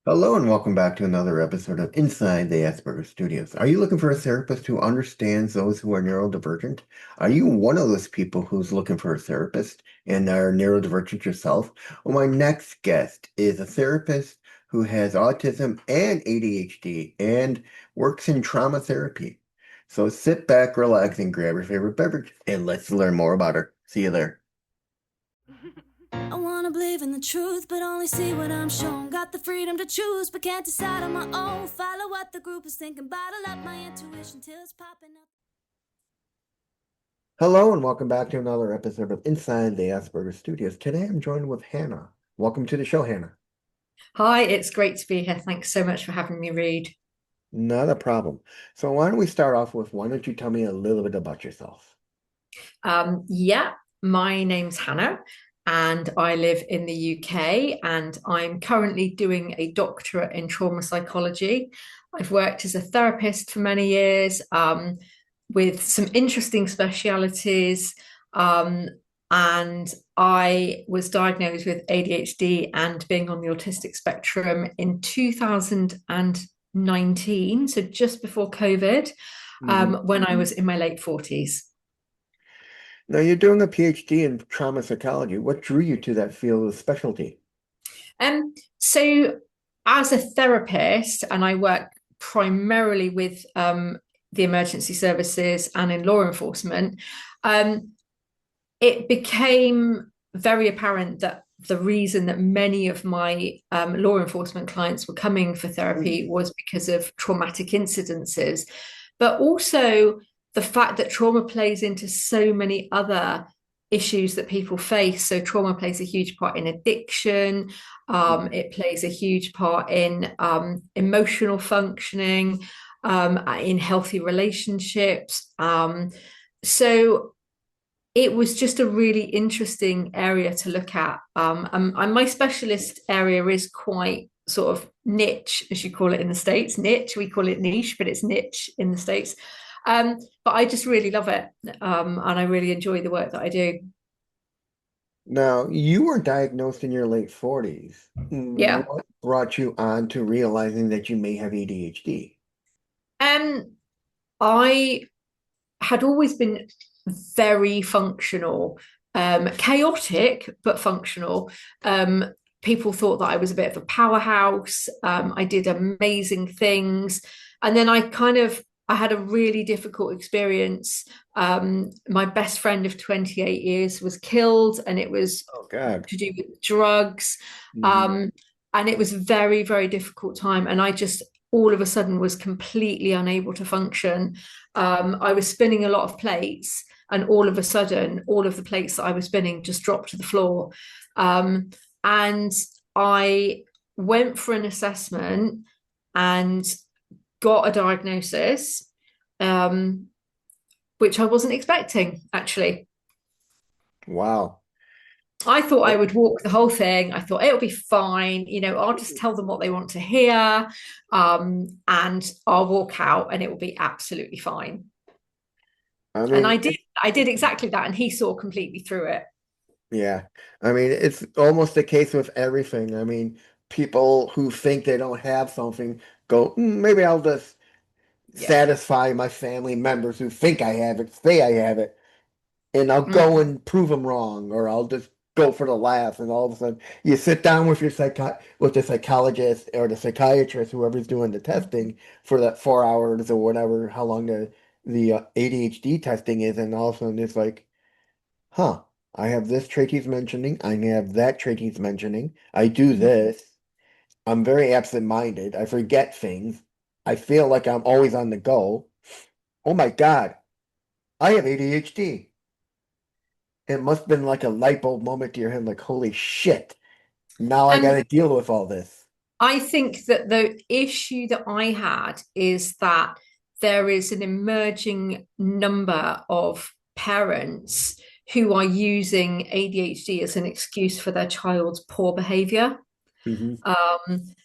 Hello and welcome back to another episode of Inside the Asperger Studios. Are you looking for a therapist who understands those who are neurodivergent? Are you one of those people who's looking for a therapist and are neurodivergent yourself? Well, my next guest is a therapist who has autism and ADHD and works in trauma therapy. So sit back, relax, and grab your favorite beverage and let's learn more about her. See you there. I wanna believe in the truth, but only see what I'm shown. Got the freedom to choose, but can't decide on my own. Follow what the group is thinking, bottle up my intuition till it's popping up. Hello and welcome back to another episode of Inside the Asperger Studios. Today I'm joined with Hannah. Welcome to the show, Hannah. Hi, it's great to be here. Thanks so much for having me read. Not a problem. So why don't we start off with, why don't you tell me a little bit about yourself? Yeah, my name's Hannah and I live in the UK and I'm currently doing a doctorate in trauma psychology. I've worked as a therapist for many years with some interesting specialities. And I was diagnosed with ADHD and being on the autistic spectrum in 2019, so just before COVID, Mhm. when I was in my late 40s. Now you're doing a PhD in trauma psychology. What drew you to that field of specialty? So as a therapist, and I work primarily with the emergency services and in law enforcement, um, it became very apparent that the reason that many of my law enforcement clients were coming for therapy was because of traumatic incidences, but also the fact that trauma plays into so many other issues that people face. So trauma plays a huge part in addiction. It plays a huge part in emotional functioning, in healthy relationships. So it was just a really interesting area to look at. And my specialist area is quite sort of niche, as you call it in the States. Niche, we call it niche, but it's niche in the States. But I just really love it. And I really enjoy the work that I do. Now, you were diagnosed in your late 40s. Yeah. What brought you on to realizing that you may have ADHD? Um, I had always been very functional, chaotic, but functional. People thought that I was a bit of a powerhouse. I did amazing things. And then I had a really difficult experience. My best friend of 28 years was killed, and it was Oh God. to do with drugs. Mhm. Um, and it was very, very difficult time. And I just all of a sudden was completely unable to function. I was spinning a lot of plates, and all of a sudden, all of the plates that I was spinning just dropped to the floor. And I went for an assessment and got a diagnosis, um, which I wasn't expecting, actually. Wow. I thought I would walk the whole thing. I thought it'll be fine. I'll just tell them what they want to hear, and I'll walk out and it will be absolutely fine. I And mean, I did exactly that. And he saw completely through it. yeah. I mean, it's almost the case with everything. I mean, people who think they don't have something go, maybe I'll just Yeah. satisfy my family members who think I have it, say I have it, and I'll go Mm. and prove them wrong, or I'll just go for the laugh. And all of a sudden, you sit down with with the psychologist or the psychiatrist, whoever's doing the testing for that 4 hours or whatever, how long the ADHD testing is, and all of a sudden it's like, huh, I have this trait he's mentioning, I have that trait he's mentioning, I do this, I'm very absent-minded, I forget things, I feel like I'm always on the go. Oh my God, I have ADHD. It must have been like a light bulb moment to your head, like, holy shit, now I And gotta deal with all this. I think that the issue that I had is that there is an emerging number of parents who are using ADHD as an excuse for their child's poor behavior. Hmm.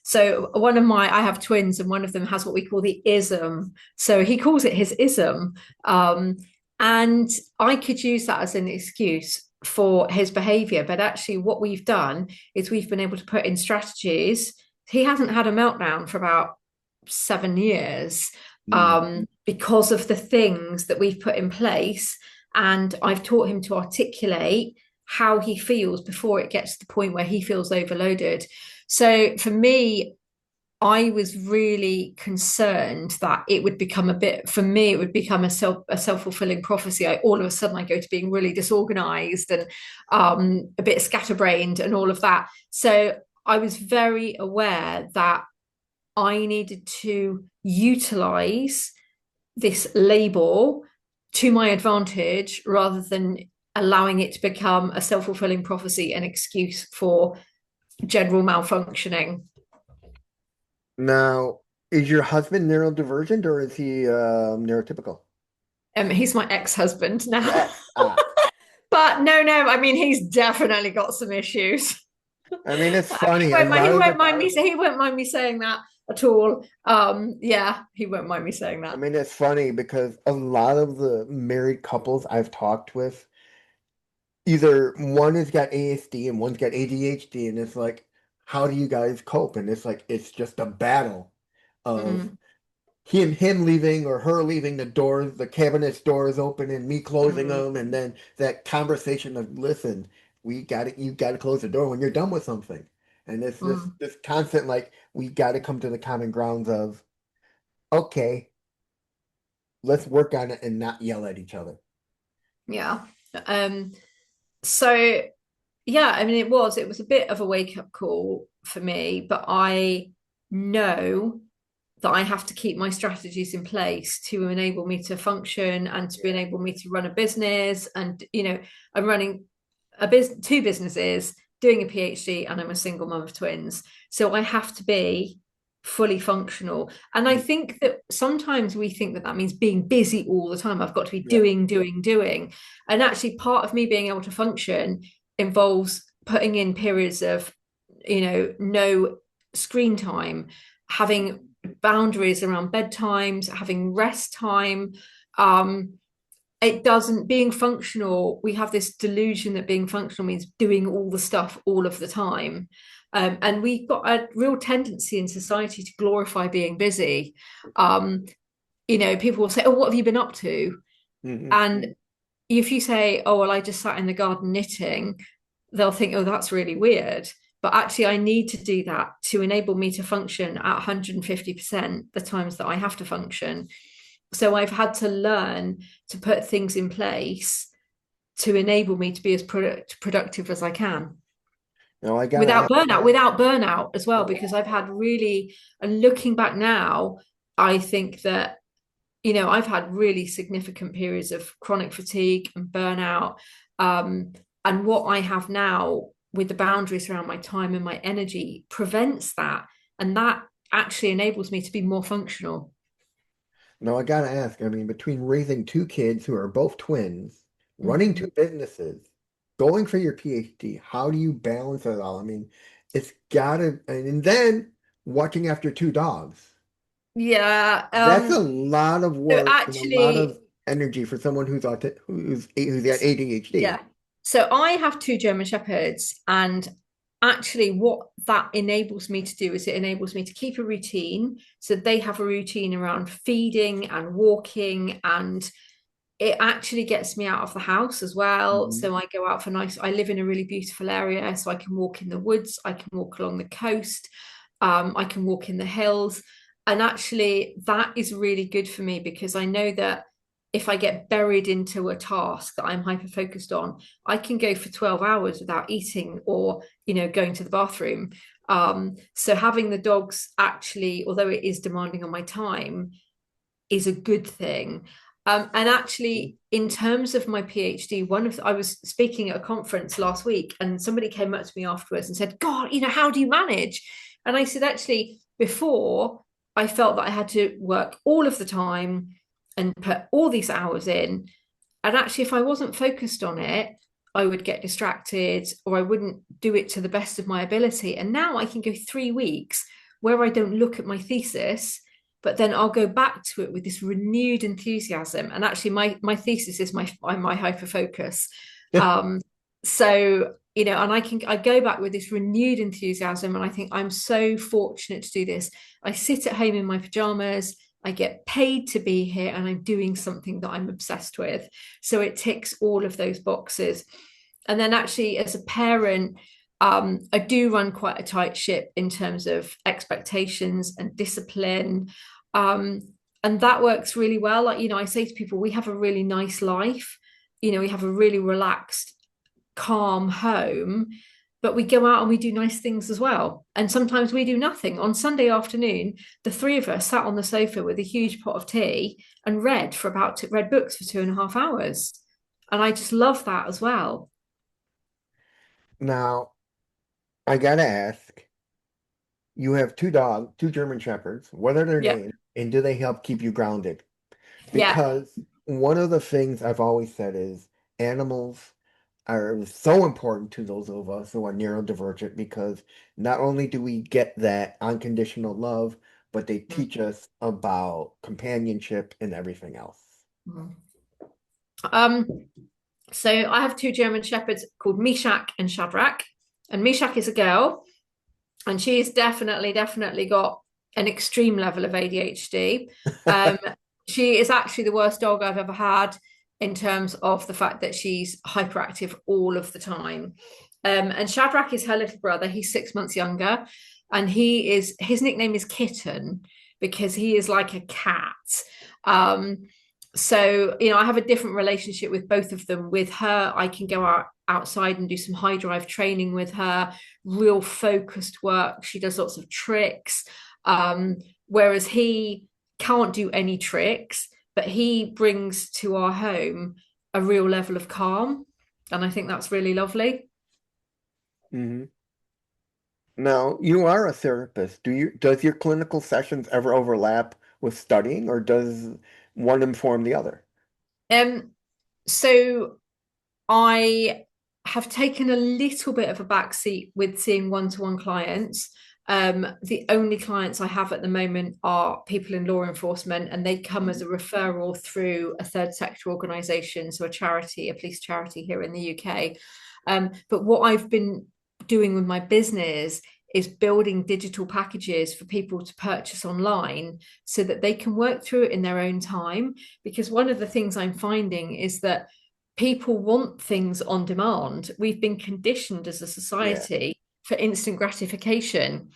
So I have twins, and one of them has what we call the ism. So he calls it his ism. And I could use that as an excuse for his behavior. But actually, what we've done is we've been able to put in strategies he hasn't had a meltdown for about 7 years, Mm. because of the things that we've put in place. And I've taught him to articulate how he feels before it gets to the point where he feels overloaded. So for me, I was really concerned that it would become a bit, for me, it would become a self-fulfilling prophecy. All of a sudden I go to being really disorganized and a bit scatterbrained and all of that. So I was very aware that I needed to utilize this label to my advantage rather than allowing it to become a self-fulfilling prophecy, an excuse for general malfunctioning. Now, is your husband neurodivergent or is he neurotypical? He's my ex-husband now. Yes. Ah, But no, I mean he's definitely got some issues. I mean, it's He funny. A won't, lot he of won't the, mind me. He won't mind me saying that at all. Yeah, he won't mind me saying I that. mean, it's funny because a lot of the married couples I've talked with, either one has got ASD and one's got ADHD, and it's like, how do you guys cope? And it's like, it's just a battle of Mm, him leaving or her leaving the doors, the cabinet's doors open and me closing mm, them, and then that conversation of, listen, you got to close the door when you're done with something. And it's mm. this constant, like, we got to come to the common grounds of, okay, let's work on it and not yell at each other. Yeah. Um, so yeah, I mean it was a bit of a wake-up call for me, but I know that I have to keep my strategies in place to enable me to function and to Yeah. enable me to run a business. And I'm running two businesses, doing a PhD, and I'm a single mum of twins. So I have to be fully functional. And I think that sometimes we think that that means being busy all the time. I've got to be Yeah. doing. And actually, part of me being able to function involves putting in periods of, no screen time, having boundaries around bedtimes, having rest time. It doesn't, being functional, we have this delusion that being functional means doing all the stuff all of the time. And we've got a real tendency in society to glorify being busy. um, People will say, oh, what have you been up to? Hmm. And if you say, oh, well, I just sat in the garden knitting, they'll think, oh, that's really weird. But actually, I need to do that to enable me to function at 150% the times that I have to function. So I've had to learn to put things in place to enable me to be as productive as I can Now I gotta ask, without burnout as well, because I've had really, and looking back now, I think that, I've had really significant periods of chronic fatigue and burnout. Um, and what I have now with the boundaries around my time and my energy prevents that. And that actually enables me to be more functional. now I gotta ask, I mean, between raising two kids who are both twins, running two Mhm. businesses, going for your PhD, how do you balance it all? I mean, it's gotta, and then watching after two dogs. Yeah. That's a lot of So work and a lot actually, of energy for someone who's got ADHD. yeah. So I have two German Shepherds, and actually, what that enables me to do is it enables me to keep a routine. So they have a routine around feeding and walking, and it actually gets me out of the house as well. Mhm. So I go out for I live in a really beautiful area, so I can walk in the woods, I can walk along the coast, I can walk in the hills. And actually, that is really good for me because I know that if I get buried into a task that I'm hyper focused on, I can go for 12 hours without eating or, going to the bathroom. So having the dogs actually, although it is demanding on my time, is a good thing. And actually, in terms of my PhD, I was speaking at a conference last week, and somebody came up to me afterwards and said, "God, how do you manage?" And I said, actually, before I felt that I had to work all of the time and put all these hours in, and actually, if I wasn't focused on it, I would get distracted or I wouldn't do it to the best of my ability. And now I can go 3 weeks where I don't look at my thesis, but then I'll go back to it with this renewed enthusiasm. And actually, my thesis is my hyper focus. Yeah. So and I go back with this renewed enthusiasm, and I think I'm so fortunate to do this. I sit at home in my pajamas, I get paid to be here, and I'm doing something that I'm obsessed with. So it ticks all of those boxes. And then actually, as a parent, I do run quite a tight ship in terms of expectations and discipline. Um, and that works really well. Like, I say to people, we have a really nice life. We have a really relaxed, calm home, but we go out and we do nice things as well. And sometimes we do nothing. On Sunday afternoon, the three of us sat on the sofa with a huge pot of tea and read books for 2.5 hours. And I just love that as well. Now, I gotta ask, you have two dogs, two German Shepherds. What are their Yeah. names, and do they help keep you grounded? Yeah. Because one of the things I've always said is animals are so important to those of us who are neurodivergent because not only do we get that unconditional love, but they teach us about companionship and everything else. Um, so I have two German Shepherds called Mishak and Shadrach. And Mishak is a girl, and she's definitely got an extreme level of ADHD. Um, she is actually the worst dog I've ever had in terms of the fact that she's hyperactive all of the time. And Shadrach is her little brother. He's 6 months younger, and his nickname is Kitten because he is like a cat. So I have a different relationship with both of them. With her, I can go outside and do some high drive training with her, real focused work. She does lots of tricks, whereas he can't do any tricks, but he brings to our home a real level of calm, and I think that's really lovely. Hmm. Now, you are a therapist. Does your clinical sessions ever overlap with studying, or does one inform the other? So I have taken a little bit of a backseat with seeing one-to-one clients. The only clients I have at the moment are people in law enforcement, and they come as a referral through a third sector organisation, so a charity, a police charity here in the UK. But what I've been doing with my business is building digital packages for people to purchase online so that they can work through it in their own time. Because one of the things I'm finding is that people want things on demand. We've been conditioned as a Yeah. society for instant gratification.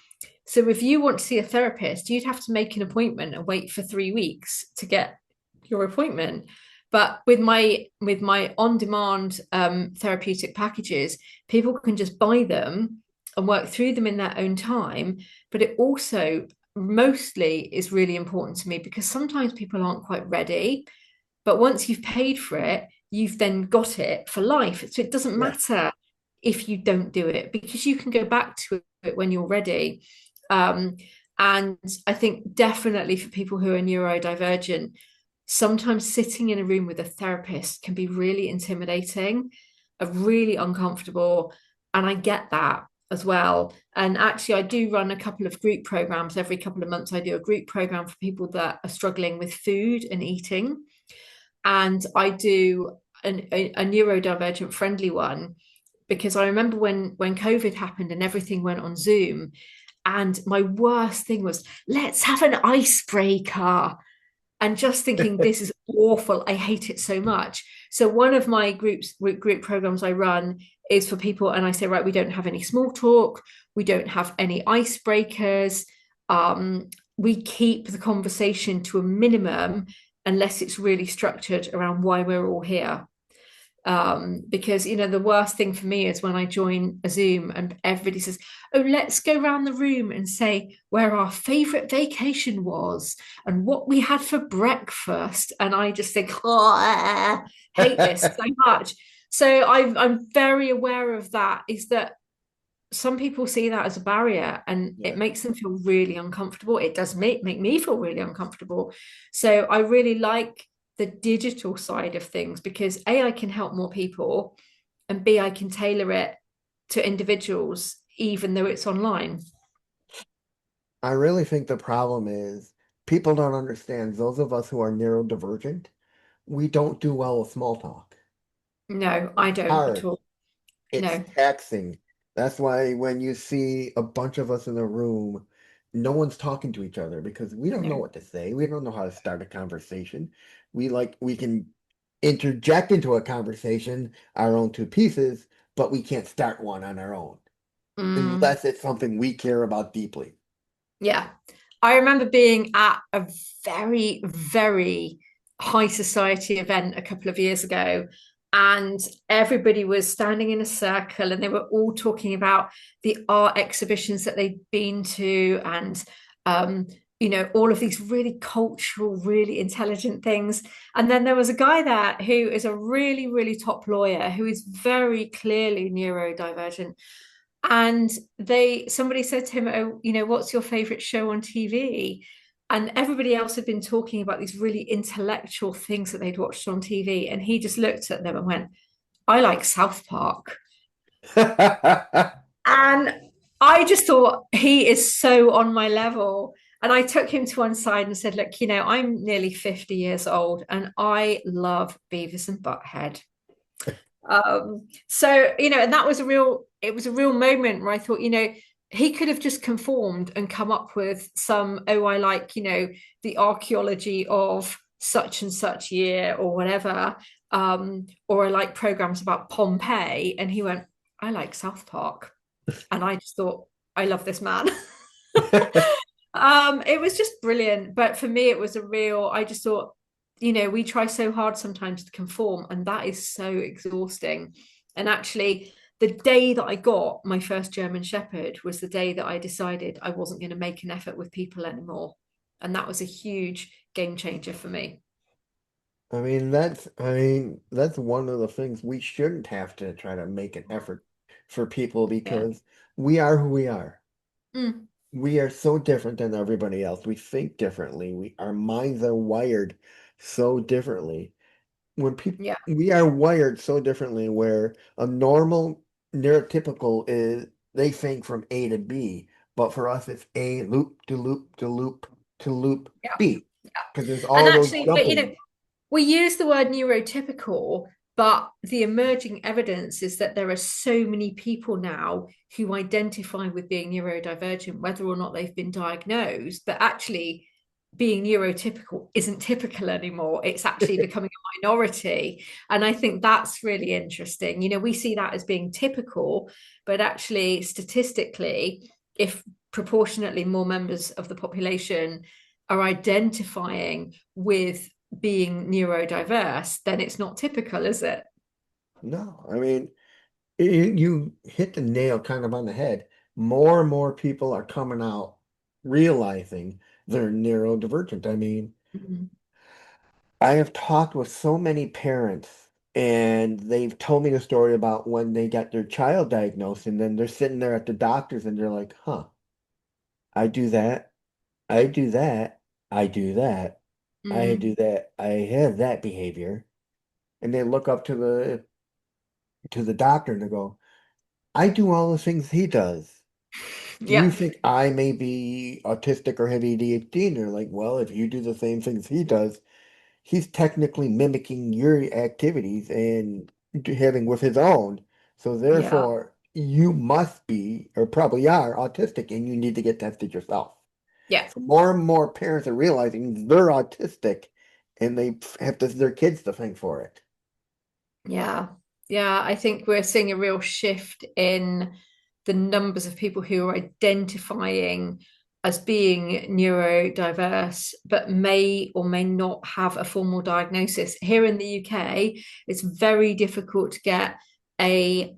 So if you want to see a therapist, you'd have to make an appointment and wait for 3 weeks to get your appointment. But with my on-demand therapeutic packages, people can just buy them and work through them in their own time. But it also mostly is really important to me because sometimes people aren't quite ready. But once you've paid for it, you've then got it for life. So it doesn't Yeah. matter if you don't do it because you can go back to it when you're ready. Um, and I think definitely for people who are neurodivergent, sometimes sitting in a room with a therapist can be really intimidating, really uncomfortable. And I get that as well. And actually, I do run a couple of group programs. Every couple of months, I do a group program for people that are struggling with food and eating. And I do a neurodivergent friendly one because I remember when COVID happened and everything went on Zoom. And my worst thing was, let's have an icebreaker. And just thinking, this is awful. I hate it so much. So one of my group programs I run is for people, and I say, right, we don't have any small talk, we don't have any icebreakers. We keep the conversation to a minimum unless it's really structured around why we're all here. Because the worst thing for me is when I join a Zoom and everybody says, "Oh, let's go around the room and say where our favorite vacation was and what we had for breakfast," and I just think, "Oh, I hate this so much." So I'm very aware of that. Is that some people see that as a barrier and it Yeah. makes them feel really uncomfortable. It does make me feel really uncomfortable. So I really like the digital side of things because A, I can help more people, and B, I can tailor it to individuals, even though it's online. I really think the problem is people don't understand. Those of us who are neurodivergent, we don't do well with small talk. No, I don't at Hard. all. it's No. taxing. That's why when you see a bunch of us in a room, no one's talking to each other because we don't know No. what to say. We don't know how to start a conversation. We can interject into a conversation our own two pieces, but we can't start one on our own Mm. unless it's something we care about deeply. Yeah. I remember being at a very, very high society event a couple of years ago, and everybody was standing in a circle and they were all talking about the art exhibitions that they'd been to and um, all of these really cultural, really intelligent things. And then there was a guy there who is a really, really top lawyer who is very clearly neurodivergent. And somebody said to him, "Oh, what's your favorite show on TV?" And everybody else had been talking about these really intellectual things that they'd watched on TV. And he just looked at them and went, "I like South Park." And I just thought he is so on my level. And I took him to one side and said, "Look, I'm nearly 50 years old and I love Beavis and Butthead." And that was it was a real moment where I thought, he could have just conformed and come up with some, oh, I like, the archaeology of such and such year or whatever, or I like programs about Pompeii. And he went, "I like South Park." And I just thought, I love this man. It was just brilliant. But for me, it was I just thought, we try so hard sometimes to conform, and that is so exhausting. And actually, the day that I got my first German Shepherd was the day that I decided I wasn't going to make an effort with people anymore. And that was a huge game changer for me. I mean, that's one of the things we shouldn't have to try to make an effort for people Yeah. because we are who we are. Mm. We are so different than everybody else. We think differently. Our minds are wired so differently. When people Yeah. We are wired so differently where a normal neurotypical is they think from A to B, but for us it's A loop to loop to loop to loop Yeah. B because there's And all those actually, but jumping. we use the word neurotypical, but the emerging evidence is that there are so many people now who identify with being neurodivergent, whether or not they've been diagnosed, but actually being neurotypical isn't typical anymore. It's actually becoming a minority. And I think that's really interesting. We see that as being typical, but actually, statistically, if proportionately more members of the population are identifying with being neurodiverse, then it's not typical, is it? No, I mean, you hit the nail kind of on the head. More and more people are coming out realizing they're neurodivergent. I mean, Mhm. I have talked with so many parents, and they've told me the story about when they got their child diagnosed, and then they're sitting there at the doctor's and they're like, huh, I do that, I do that, I do that, I do Mm. that, I have that behavior. And they look up to the doctor and they go, I do all the things he does. Do you Yeah, think I may be autistic or have ADHD? And they're like, well, if you do the same things he does, he's technically mimicking your activities and having with his own. So yeah, therefore, you must be, or probably are, autistic, and you need to get tested yourself. yeah, So more and more parents are realizing they're autistic, and they have their kids to thank for it. yeah, yeah. I think we're seeing a real shift in the numbers of people who are identifying as being neurodiverse, but may or may not have a formal diagnosis. Here in the UK, it's very difficult to get a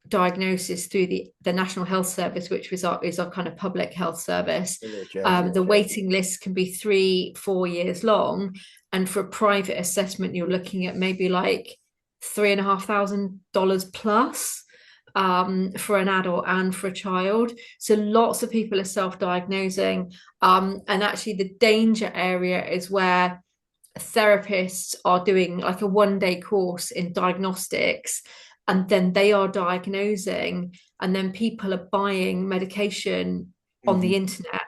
diagnosis through the National Health Service, which is our kind of public health service. NHS, The yeah. waiting list can be 3-4 years long, and for a private assessment, you're looking at maybe like $3,500 plus for an adult and for a child. So lots of people are self-diagnosing, and actually, the danger area is where therapists are doing like a 1 day course in diagnostics, and then they are diagnosing, and then people are buying medication on the Mhm. internet.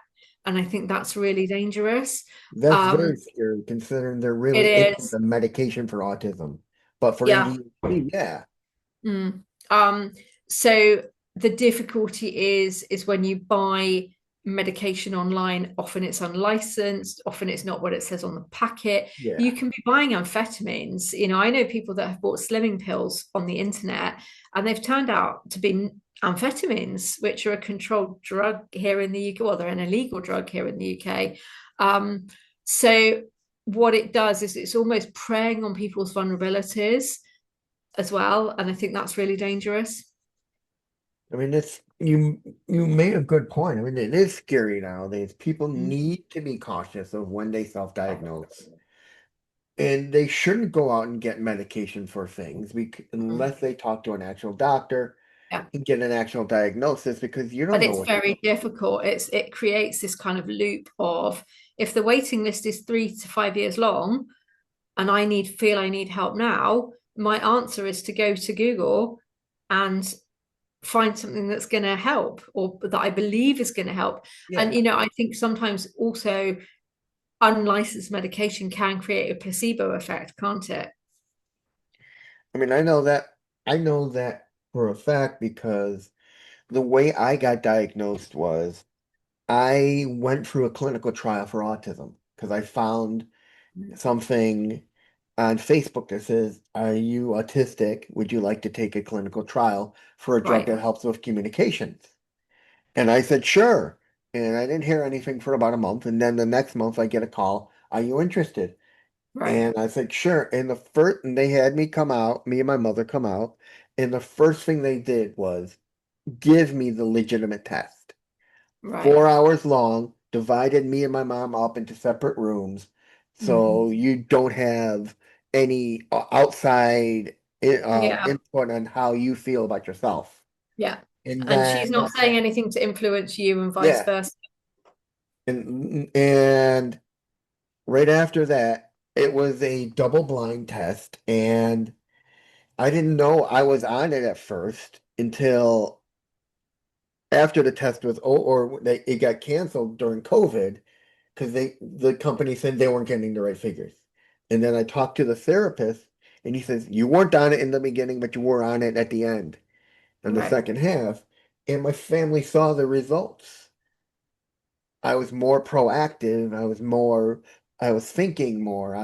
And I think that's really dangerous. That's Um, very scary considering they're it really into is, the medication for autism. But for yeah. ADHD, yeah. Mm. Um, So the difficulty is when you buy medication online, often it's unlicensed, often it's not what it says on the packet. Yeah. You can be buying amphetamines. I know people that have bought slimming pills on the internet, and they've turned out to be amphetamines, which are a controlled drug here in the UK. Well, they're an illegal drug here in the UK. So what it does is it's almost preying on people's vulnerabilities as well, and I think that's really dangerous. I mean, it's you made a good point. I mean, it is scary nowadays. People Mm. need to be cautious of when they self-diagnose. And they shouldn't go out and get medication for things unless they talk to an actual doctor Yeah. and get an actual diagnosis because you But don't know it's what you're very going difficult. It creates this kind of loop of, if the waiting list is 3 to 5 years long and feel I need help now, my answer is to go to Google and find something that's going to help, or that I believe is going to help. And Yeah. I think sometimes also unlicensed medication can create a placebo effect, can't it? I mean, I know that for a fact because the way I got diagnosed was I went through a clinical trial for autism because I found something on Facebook that says, "Are you autistic? Would you like to take a clinical trial for a drug Right, that helps with communications?" And I said, "Sure." And I didn't hear anything for about a month. And then the next month I get a call, "Are you interested?" right, And I said, "Sure." And they had me come out, me and my mother come out. And the first thing they did was give me the legitimate test. right. 4 hours long, divided me and my mom up into separate rooms. So Mm. you don't have any outside Yeah, input on how you feel about yourself. yeah. And And she's then, not saying anything to influence you and vice yeah. versa. And right after that, it was a double blind test. And I didn't know I was on it at first until after the test was or it got canceled during COVID because the company said they weren't getting the right figures. And then I talked to the therapist, and he says, "You weren't on it in the beginning, but you were on it at the end, in the Right. second half." And my family saw the results. I was more proactive. I was thinking more.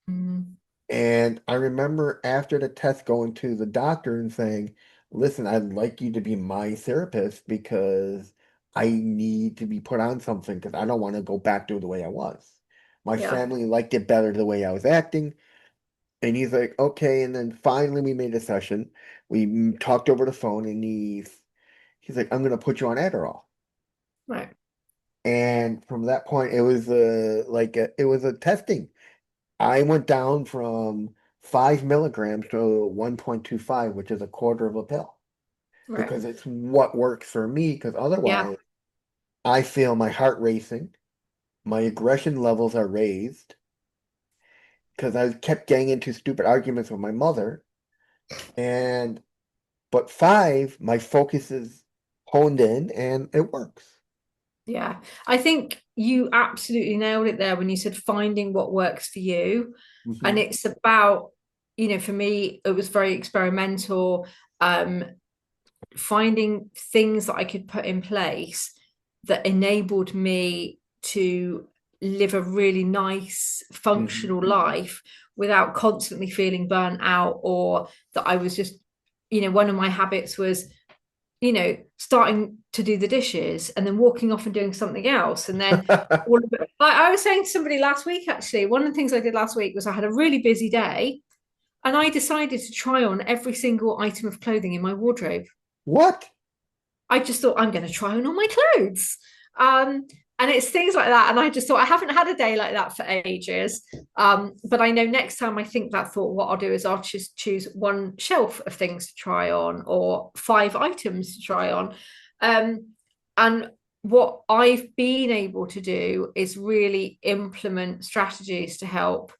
Mm. And I remember after the test going to the doctor and saying, "Listen, I'd like you to be my therapist because I need to be put on something because I don't want to go back to the way I was." My Yeah. family liked it better the way I was acting. And he's like, "Okay." And then finally we made a session. We talked over the phone and he's like, "I'm going to put you on Adderall." Right. And from that point, it was it was a testing. I went down from 5 milligrams to 1.25, which is a quarter of a pill, Right. because it's what works for me. Because Yeah. otherwise, I feel my heart racing, my aggression levels are raised, because I kept getting into stupid arguments with my mother. And but five, my focus is honed in and it works. Yeah. I think you absolutely nailed it there when you said finding what works for you. And Hmm. it's about, for me, it was very experimental. Um, Finding things that I could put in place that enabled me to live a really nice, Hmm. functional life without constantly feeling burnt out, or that I was just, one of my habits was, starting to do the dishes and then walking off and doing something else. And then all of it, I was saying to somebody last week, actually, one of the things I did last week was I had a really busy day and I decided to try on every single item of clothing in my wardrobe. What? I just thought I'm going to try on all my clothes. And it's things like that. And I just thought I haven't had a day like that for ages. But I know next time I think that thought, what I'll do is I'll just choose one shelf of things to try on or 5 items to try on. And what I've been able to do is really implement strategies to help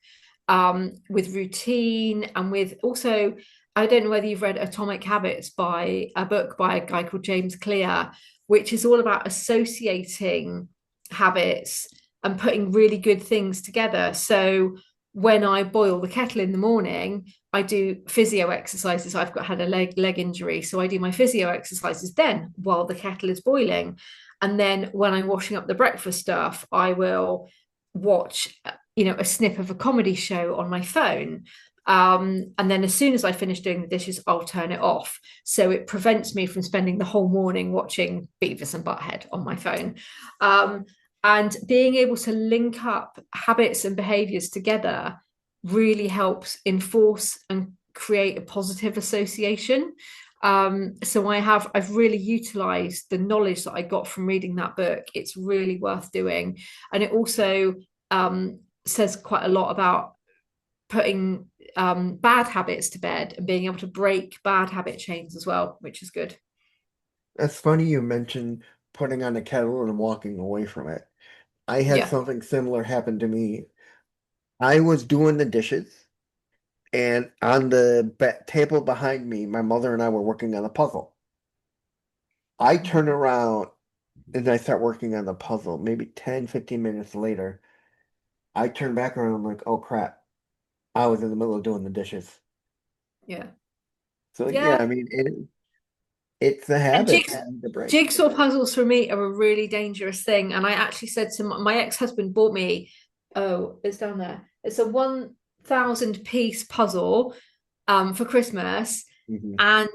with routine and with also, I don't know whether you've read Atomic Habits, by a book by a guy called James Clear, which is all about associating habits and putting really good things together. So when I boil the kettle in the morning, I do physio exercises. I've got had a leg injury, so I do my physio exercises then while the kettle is boiling. And then when I'm washing up the breakfast stuff, I will watch, a snip of a comedy show on my phone. And then as soon as I finish doing the dishes, I'll turn it off. So it prevents me from spending the whole morning watching Beavis and Butthead on my phone. And being able to link up habits and behaviors together really helps enforce and create a positive association. So I've really utilized the knowledge that I got from reading that book. It's really worth doing. And it also says quite a lot about putting bad habits to bed and being able to break bad habit chains as well, which is good. That's funny you mentioned putting on a kettle and walking away from it. I had Yeah. something similar happen to me. I was doing the dishes, and on the table behind me, my mother and I were working on a puzzle. I turn around and I start working on the puzzle. Maybe 10, 15 minutes later, I turn back around. I'm like, oh crap, I was in the middle of doing the dishes. Yeah. So yeah, Yeah. I mean, it's the And habits you need to break. jigsaw puzzles for me are a really dangerous thing. And I actually said to my ex-husband bought me, oh, it's down there. It's a 1,000 piece puzzle for Christmas. Mhm. And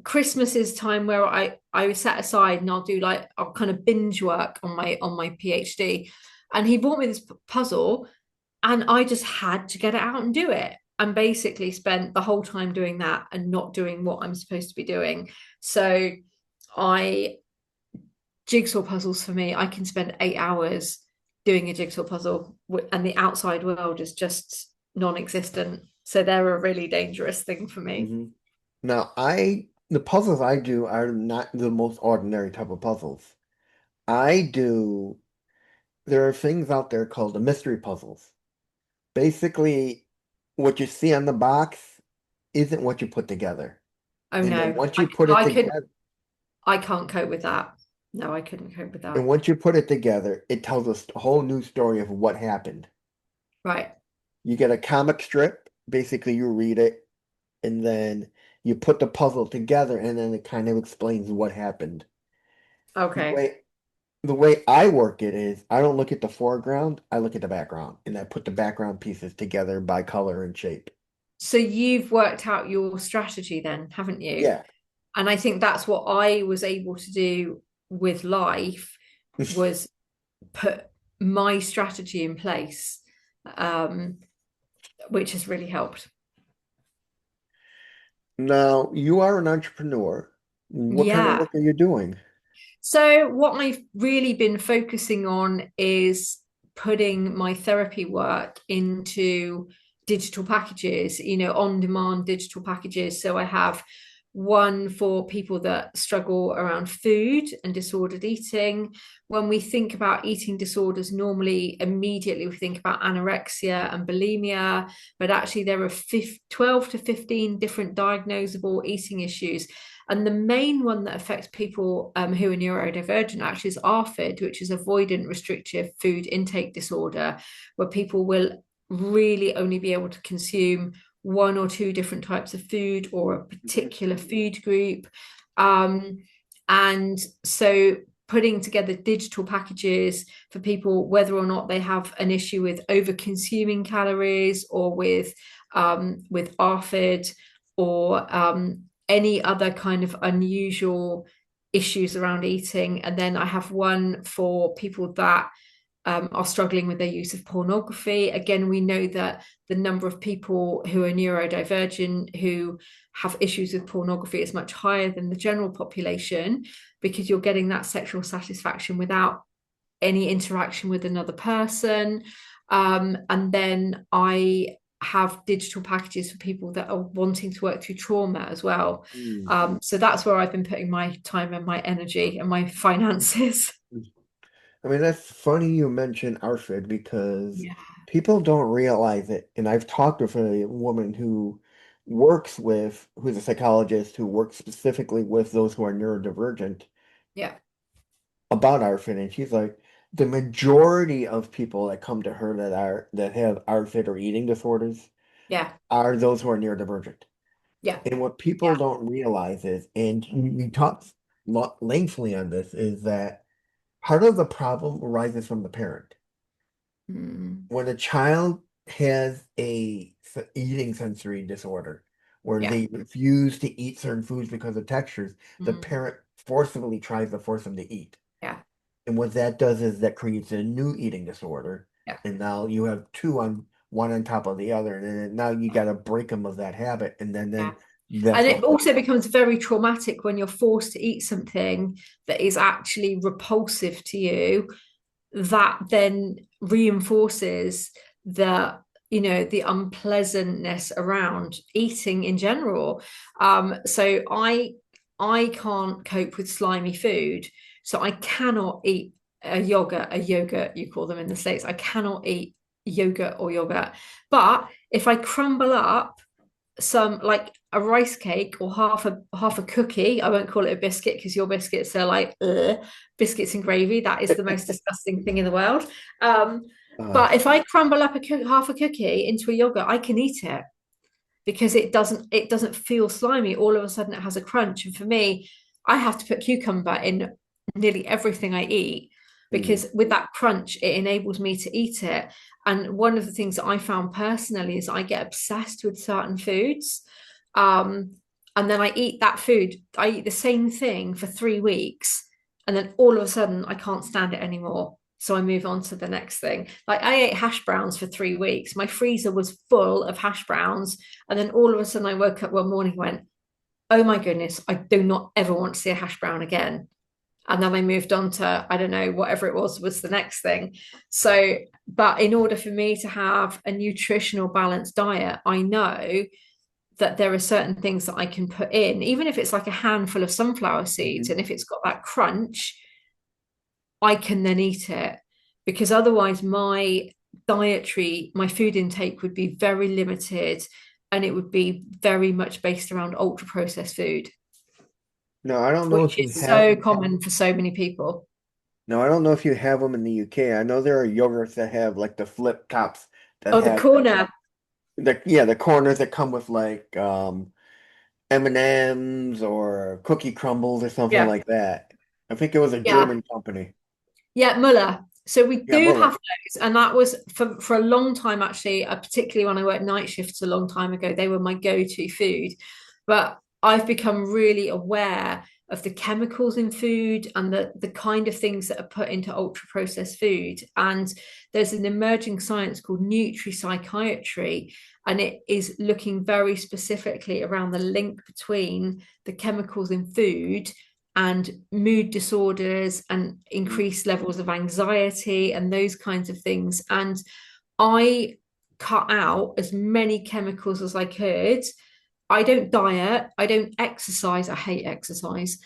Christmas is time where I set aside and I'll kind of binge work on my PhD. And he bought me this puzzle and I just had to get it out and do it. And basically spent the whole time doing that and not doing what I'm supposed to be doing. So I jigsaw puzzles for me, I can spend 8 hours doing a jigsaw puzzle, and the outside world is just non-existent. So they're a really dangerous thing for me. Mhm. Now, the puzzles I do are not the most ordinary type of puzzles. I do, there are things out there called the mystery puzzles. Basically, what you see on the box isn't what you put together. Oh And then no, once you put it together, I can't cope with that. No, I couldn't cope with that. and once you put it together, it tells us a whole new story of what happened. Right. You get a comic strip, basically you read it, and then you put the puzzle together, and then it kind of explains what happened. The Okay. way the way I work it is I don't look at the foreground, I look at the background, and I put the background pieces together by color and shape. So you've worked out your strategy then, haven't you? Yeah. And I think that's what I was able to do with life was put my strategy in place, um, which has really helped. Now, you are an entrepreneur. What kind of Yeah. work are you doing? So, what I've really been focusing on is putting my therapy work into digital packages, on demand digital packages. So, I have one for people that struggle around food and disordered eating. When we think about eating disorders, normally immediately we think about anorexia and bulimia, but actually there are 12 to 15 different diagnosable eating issues. And the main one that affects people who are neurodivergent actually is ARFID, which is avoidant restrictive food intake disorder, where people will really only be able to consume one or two different types of food or a Mhm. particular food group. And so putting together digital packages for people, whether or not they have an issue with over consuming calories or with ARFID or any other kind of unusual issues around eating. And then I have one for people that are struggling with their use of pornography. Again, we know that the number of people who are neurodivergent who have issues with pornography is much higher than the general population because you're getting that sexual satisfaction without any interaction with another person. And then I have digital packages for people that are wanting to work through trauma as well. Mm. So that's where I've been putting my time and my energy and my finances. I mean, that's funny you mention ARFID because Yeah. people don't realize it. And I've talked with a woman who's a psychologist who works specifically with those who are neurodivergent Yeah. about ARFID. And she's like, the majority of people that come to her that have ARFID or eating disorders Yeah. are those who are neurodivergent. Yeah. And what people Yeah. don't realize is, and we talked lengthily on this, is that part of the problem arises from the parent. Mm. When a child has a eating sensory disorder, where Yeah. they refuse to eat certain foods because of textures, the Mm. parent forcibly tries to force them to eat. Yeah. And what that does is that creates a new eating disorder. Yeah. And now you have two on one on top of the other. And then now you got to break them of that habit. And Yeah. then that's And what it also becomes very traumatic when you're forced to eat something that is actually repulsive to you, that then reinforces the, the unpleasantness around eating in general. So I can't cope with slimy food, so I cannot eat a yogurt you call them in the States. I cannot eat yogurt, but if I crumble up some, like a rice cake or half a cookie. I won't call it a biscuit because your biscuits are like biscuits and gravy. That is the most disgusting thing in the world. Um, uh, but if I crumble up half a cookie into a yogurt, I can eat it because it doesn't feel slimy. All of a sudden, it has a crunch. And for me, I have to put cucumber in nearly everything I eat mm, because with that crunch, it enables me to eat it. And one of the things that I found personally is I get obsessed with certain foods. Um, and then I eat that food, I eat the same thing for 3 weeks. And then all of a sudden, I can't stand it anymore. So I move on to the next thing. Like I ate hash browns for 3 weeks. My freezer was full of hash browns. And then all of a sudden, I woke up one morning and went, oh my goodness, I do not ever want to see a hash brown again. And then I moved on to, I don't know, whatever it was the next thing. So, but in order for me to have a nutritional balanced diet, I know that there are certain things that I can put in, even if it's like a handful of sunflower seeds. mhm. And if it's got that crunch, I can then eat it, because otherwise my food intake would be very limited, and it would be very much based around ultra processed food, No, I don't know which if you is have. so common for so many people. No, I don't know if you have them in the UK. I know there are yogurts that have like the flip tops that Oh, the have corner. the corners that come with like M&Ms or cookie crumbles or something Yeah. like that. I think it was a Yeah. German company. Yeah, Muller. So we Yeah, do have Muller. those, and that was for a long time actually. Particularly when I worked night shifts a long time ago, they were my go-to food. But I've become really aware of the chemicals in food and the kind of things that are put into ultra processed food. And there's an emerging science called nutri-psychiatry, and it is looking very specifically around the link between the chemicals in food and mood disorders and Mhm. increased levels of anxiety and those kinds of things. And I cut out as many chemicals as I could. I don't diet, I don't exercise, I hate exercise.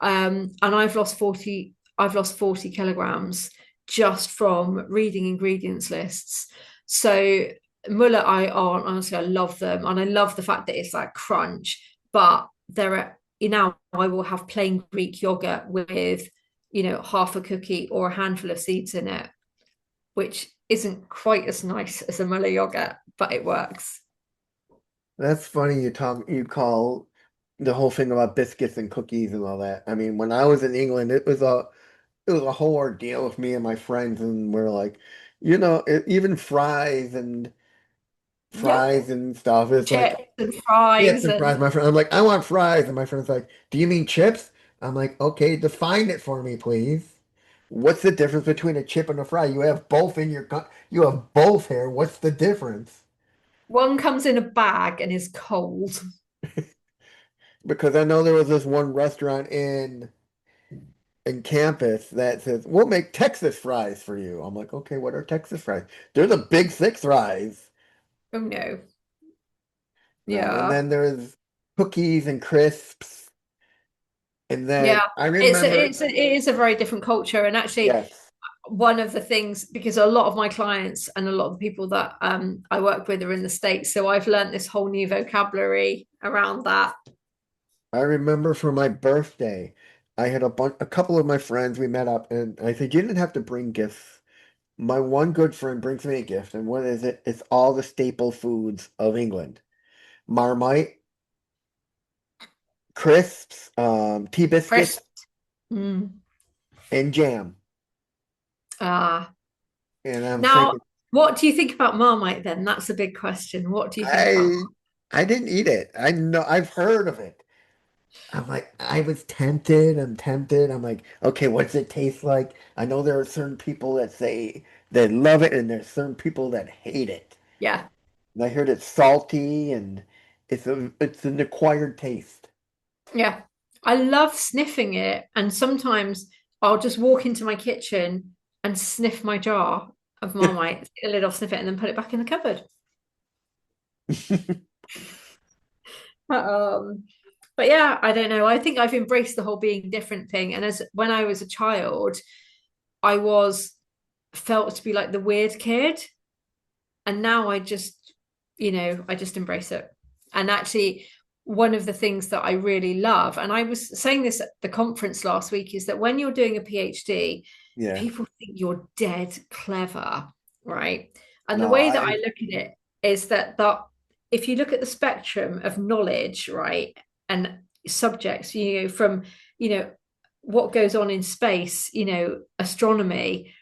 And I've lost 40 kilograms just from reading ingredients lists. So Muller, honestly, I love them, and I love the fact that it's like crunch, but there are, I will have plain Greek yogurt with, half a cookie or a handful of seeds in it, which isn't quite as nice as a Muller yogurt, but it works. That's funny you call the whole thing about biscuits and cookies and all that. I mean, when I was in England, it was a whole ordeal with me and my friends, and we're like, even Yep. fries and stuff. It's like Chips and chips fries and and fries. My friend, I'm like, I want fries, and my friend's like, do you mean chips? I'm like, okay, define it for me, please. What's the difference between a chip and a fry? You have both here. What's the difference? one comes in a bag and is cold. Because I know there was this one restaurant in campus that says, we'll make Texas fries for you. I'm like, okay, what are Texas fries? They're the big thick fries. Oh no. No, and Yeah. then there's cookies and crisps. And then Yeah. I It's a, remember, it's a, it is a very different culture. And actually, yes, one of the things, because a lot of my clients and a lot of the people that I work with are in the States, so I've learned this whole new vocabulary around that. I remember for my birthday, I had a couple of my friends, we met up, and I said, you didn't have to bring gifts. My one good friend brings me a gift, and what is it? It's all the staple foods of England. Marmite, crisps, tea biscuits, Crisp. Mm. and jam. Ah. And I'm Now, thinking, what do you think about Marmite then? That's a big question. What do you think about I I didn't eat it. I know I've heard of it. I'm like, I was tempted. I'm tempted. I'm like, okay, what does it taste like? I know there are certain people that say they love it, and there's certain people that hate it. Yeah. And I heard it's salty and it's an acquired taste. Yeah. I love sniffing it. And sometimes I'll just walk into my kitchen and sniff my jar of Marmite, take the lid off, sniff it, and then put it back in the cupboard. Um, but yeah, I don't know. I think I've embraced the whole being different thing. And as when I was a child, I was felt to be like the weird kid. And now I just, I just embrace it. And actually, one of the things that I really love, and I was saying this at the conference last week, is that when you're doing a PhD, Yeah. people think you're dead clever, right? And the No, way that I look at it is that if you look at the spectrum of knowledge, right, and subjects, from, you know, what goes on in space, astronomy,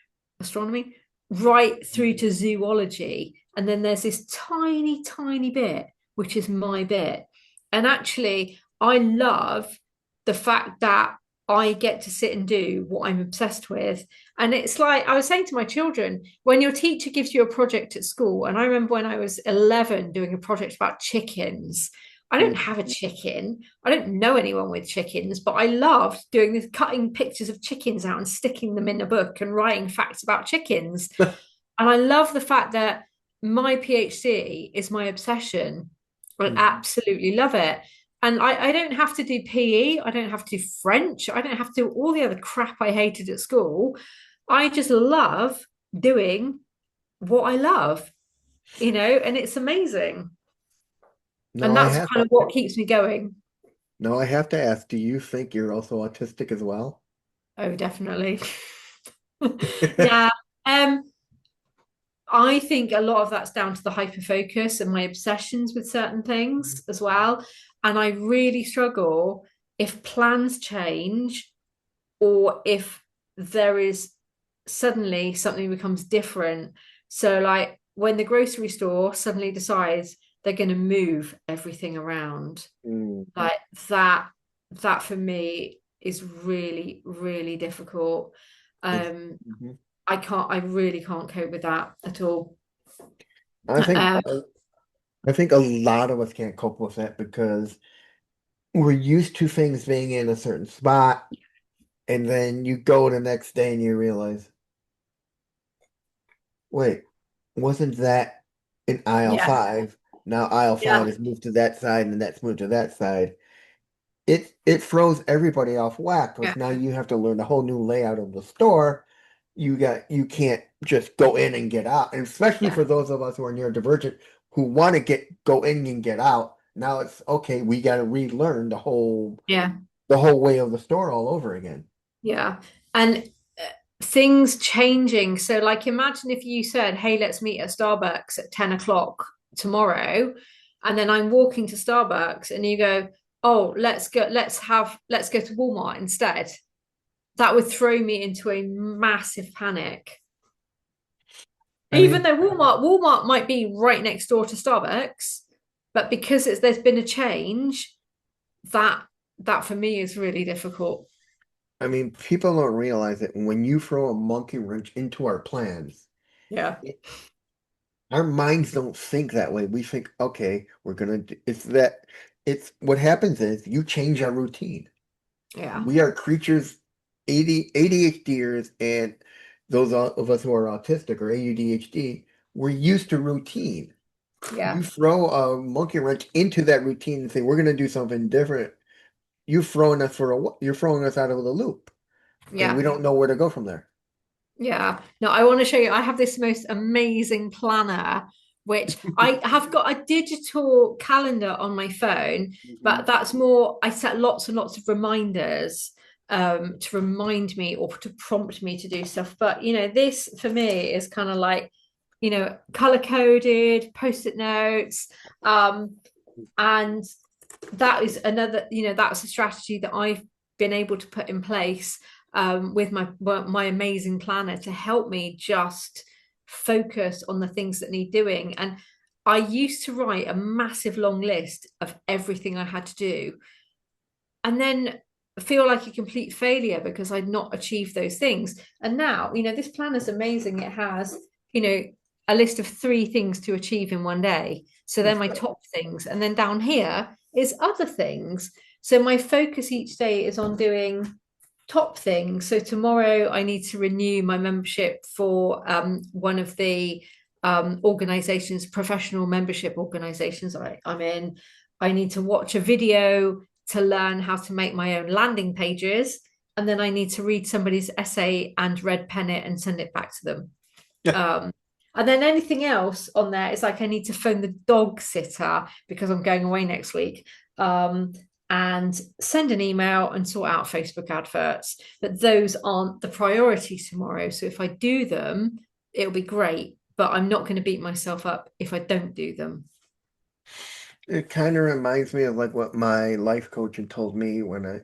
right through to zoology. And then there's this tiny, tiny bit, which is my bit. And actually, I love the fact that I get to sit and do what I'm obsessed with. And it's like I was saying to my children, when your teacher gives you a project at school, and I remember when I was 11 doing a project about chickens. I don't have a chicken. I don't know anyone with chickens, but I loved doing this, cutting pictures of chickens out and sticking them in a book and writing facts about chickens. And I love the fact that my PhD is my obsession. I absolutely love it. And I don't have to do PE. I don't have to do French. I don't have to do all the other crap I hated at school. I just love doing what I love, and it's amazing. no, And I that's have kind of what keeps me going. no, I have to ask, do you think you're also autistic as well? Oh, definitely. Yeah. Um, I think a lot of that's down to the hyperfocus and my obsessions with certain things as well. And I really struggle if plans change or if there is suddenly something becomes different. So, like when the grocery store suddenly decides they're going to move everything around, Mm. like that for me is really, really difficult. Um, Mhm. I really can't cope with that at all. I think Um, I think a lot of us can't cope with that because we're used to things being in a certain spot, and then you go the next day and you realize, wait, wasn't that in aisle yeah, five? Now aisle five yeah, is moved to that side and that's moved to that side. It throws everybody off whack because yeah, now you have to learn a whole new layout of the store. You can't just go in and get out. And especially yeah, for those of us who are neurodivergent who want to go in and get out. Now it's okay, we gotta relearn yeah, the whole way of the store all over again. yeah. And things changing. So, like, imagine if you said, "Hey, let's meet at Starbucks at 10 o'clock tomorrow," and then I'm walking to Starbucks, and you go, "Oh, let's go to Walmart instead." That would throw me into a massive panic. I Even mean, though Walmart might be right next door to Starbucks, but because there's been a change, that that for me is really difficult. people don't realize that when you throw a monkey wrench into our plans, Yeah. it, our minds don't think that way. We think, okay, it's what happens is you change our routine. Yeah. We are creatures, ADHDers, and of us who are autistic or ADHD, we're used to routine. Yeah. You throw a monkey wrench into that routine and say, we're going to do something different. You're throwing us out of the loop, and we Yeah. don't know where to go from there. Yeah. No, I want to show you. I have this most amazing planner, which I have got a digital calendar on my phone, Mhm. but that's more, I set lots and lots of reminders. to remind me or to prompt me to do stuff. But this for me is kind of like, color coded post-it notes, and that is another, that's a strategy that I've been able to put in place with my amazing planner to help me just focus on the things that need doing. And I used to write a massive long list of everything I had to do, and then feel like a complete failure because I'd not achieved those things. And now, this plan is amazing. It has, a list of 3 things to achieve in one day. So they're my top things. And then down here is other things. So my focus each day is on doing top things. So tomorrow I need to renew my membership for one of the organizations, professional membership organizations I'm in. I need to watch a video to learn how to make my own landing pages. And then I need to read somebody's essay and red pen it and send it back to them. And then anything else on there is like, I need to phone the dog sitter because I'm going away next week, and send an email and sort out Facebook adverts. But those aren't the priorities tomorrow. So if I do them, it'll be great. But I'm not going to beat myself up if I don't do them. It kind of reminds me of like what my life coach had told me when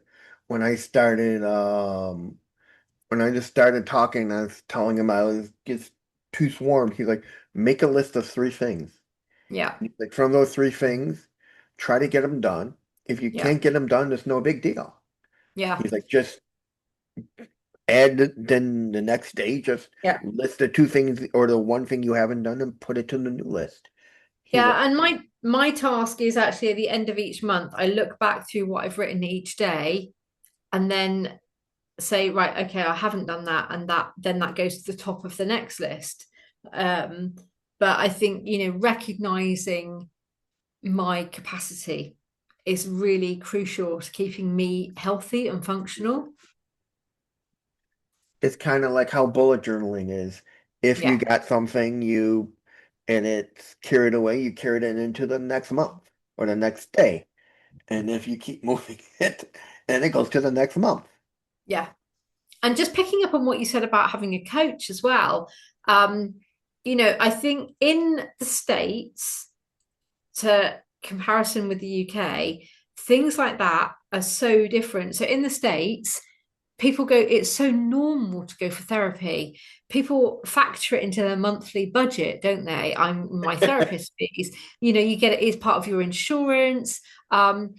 I started when I just started talking. I was telling him I was just too swarmed. He's like, make a list of 3 things. Yeah. Like from those 3 things, try to get them done. If you can't get them done, it's no big deal. Yeah. He's like, just add then the next day, just list the 2 things or the 1 thing you haven't done and put it to the new list. Yeah, and my task is actually at the end of each month, I look back through what I've written each day and then say, right, okay, I haven't done that, and that goes to the top of the next list. But I think, recognizing my capacity is really crucial to keeping me healthy and functional. It's kind of like how bullet journaling is. If you Yeah. got something and it's carried away, you carried it into the next month or the next day. And if you keep moving it, then it goes to the next month. Yeah. And just picking up on what you said about having a coach as well. I think in the States, to comparison with the UK, things like that are so different. So in the States, people go, it's so normal to go for therapy. People factor it into their monthly budget, don't they? My therapist fees, you get it as part of your insurance. And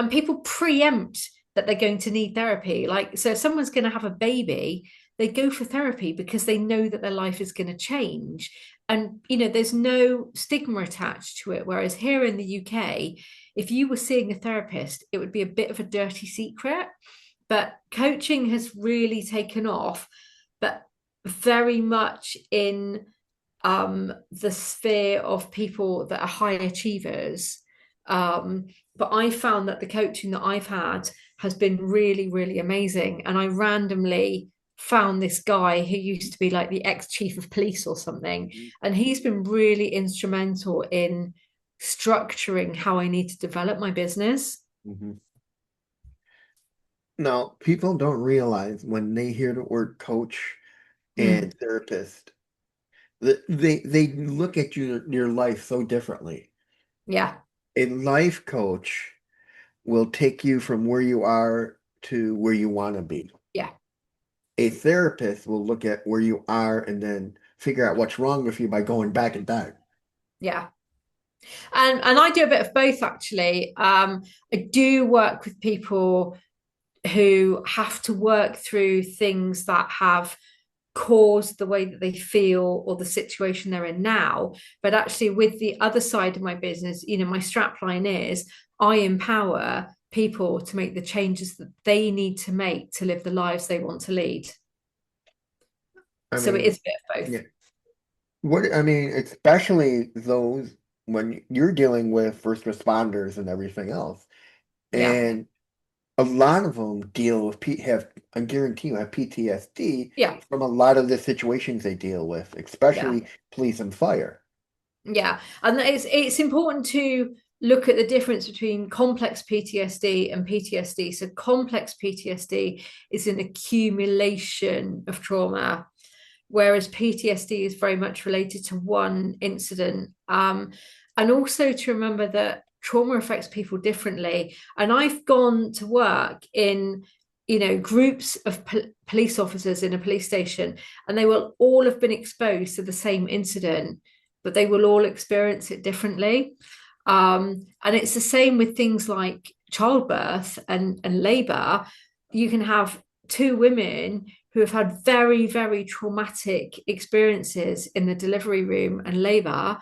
people preempt that they're going to need therapy. Like, so if someone's going to have a baby, they go for therapy because they know that their life is going to change. And, there's no stigma attached to it. Whereas here in the UK, if you were seeing a therapist, it would be a bit of a dirty secret. But coaching has really taken off, but very much in the sphere of people that are high achievers. But I found that the coaching that I've had has been really, really amazing. And I randomly found this guy who used to be like the ex-chief of police or something. And he's been really instrumental in structuring how I need to develop my business. Mm-hmm. Now, people don't realize when they hear the word coach and therapist, that they look at your life so differently. Yeah. A life coach will take you from where you are to where you want to be. Yeah. A therapist will look at where you are and then figure out what's wrong with you by going back and back. Yeah. And I do a bit of both, actually. I do work with people who have to work through things that have caused the way that they feel or the situation they're in now. But actually, with the other side of my business, my strapline is I empower people to make the changes that they need to make to live the lives they want to lead. So it is a bit of both. Yeah. Especially those when you're dealing with first responders and everything else. And a lot of them deal with I guarantee you have PTSD from a lot of the situations they deal with, especially police and fire. Yeah. And it's important to look at the difference between complex PTSD and PTSD. So, complex PTSD is an accumulation of trauma, whereas PTSD is very much related to one incident. And also to remember that trauma affects people differently. And I've gone to work in, groups of police officers in a police station, and they will all have been exposed to the same incident, but they will all experience it differently. And it's the same with things like childbirth and labor. You can have two women who have had very, very traumatic experiences in the delivery room and labor,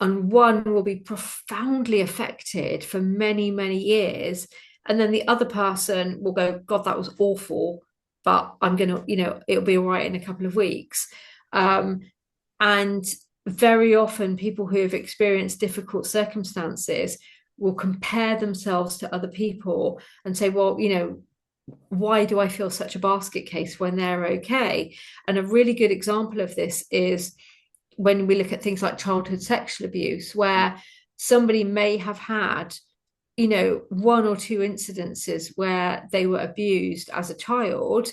and one will be profoundly affected for many, many years. And then the other person will go, God, that was awful, but I'm going to, it'll be all right in a couple of weeks. And very often, people who have experienced difficult circumstances will compare themselves to other people and say, well, why do I feel such a basket case when they're okay? And a really good example of this is when we look at things like childhood sexual abuse, where somebody may have had, one or two incidences where they were abused as a child,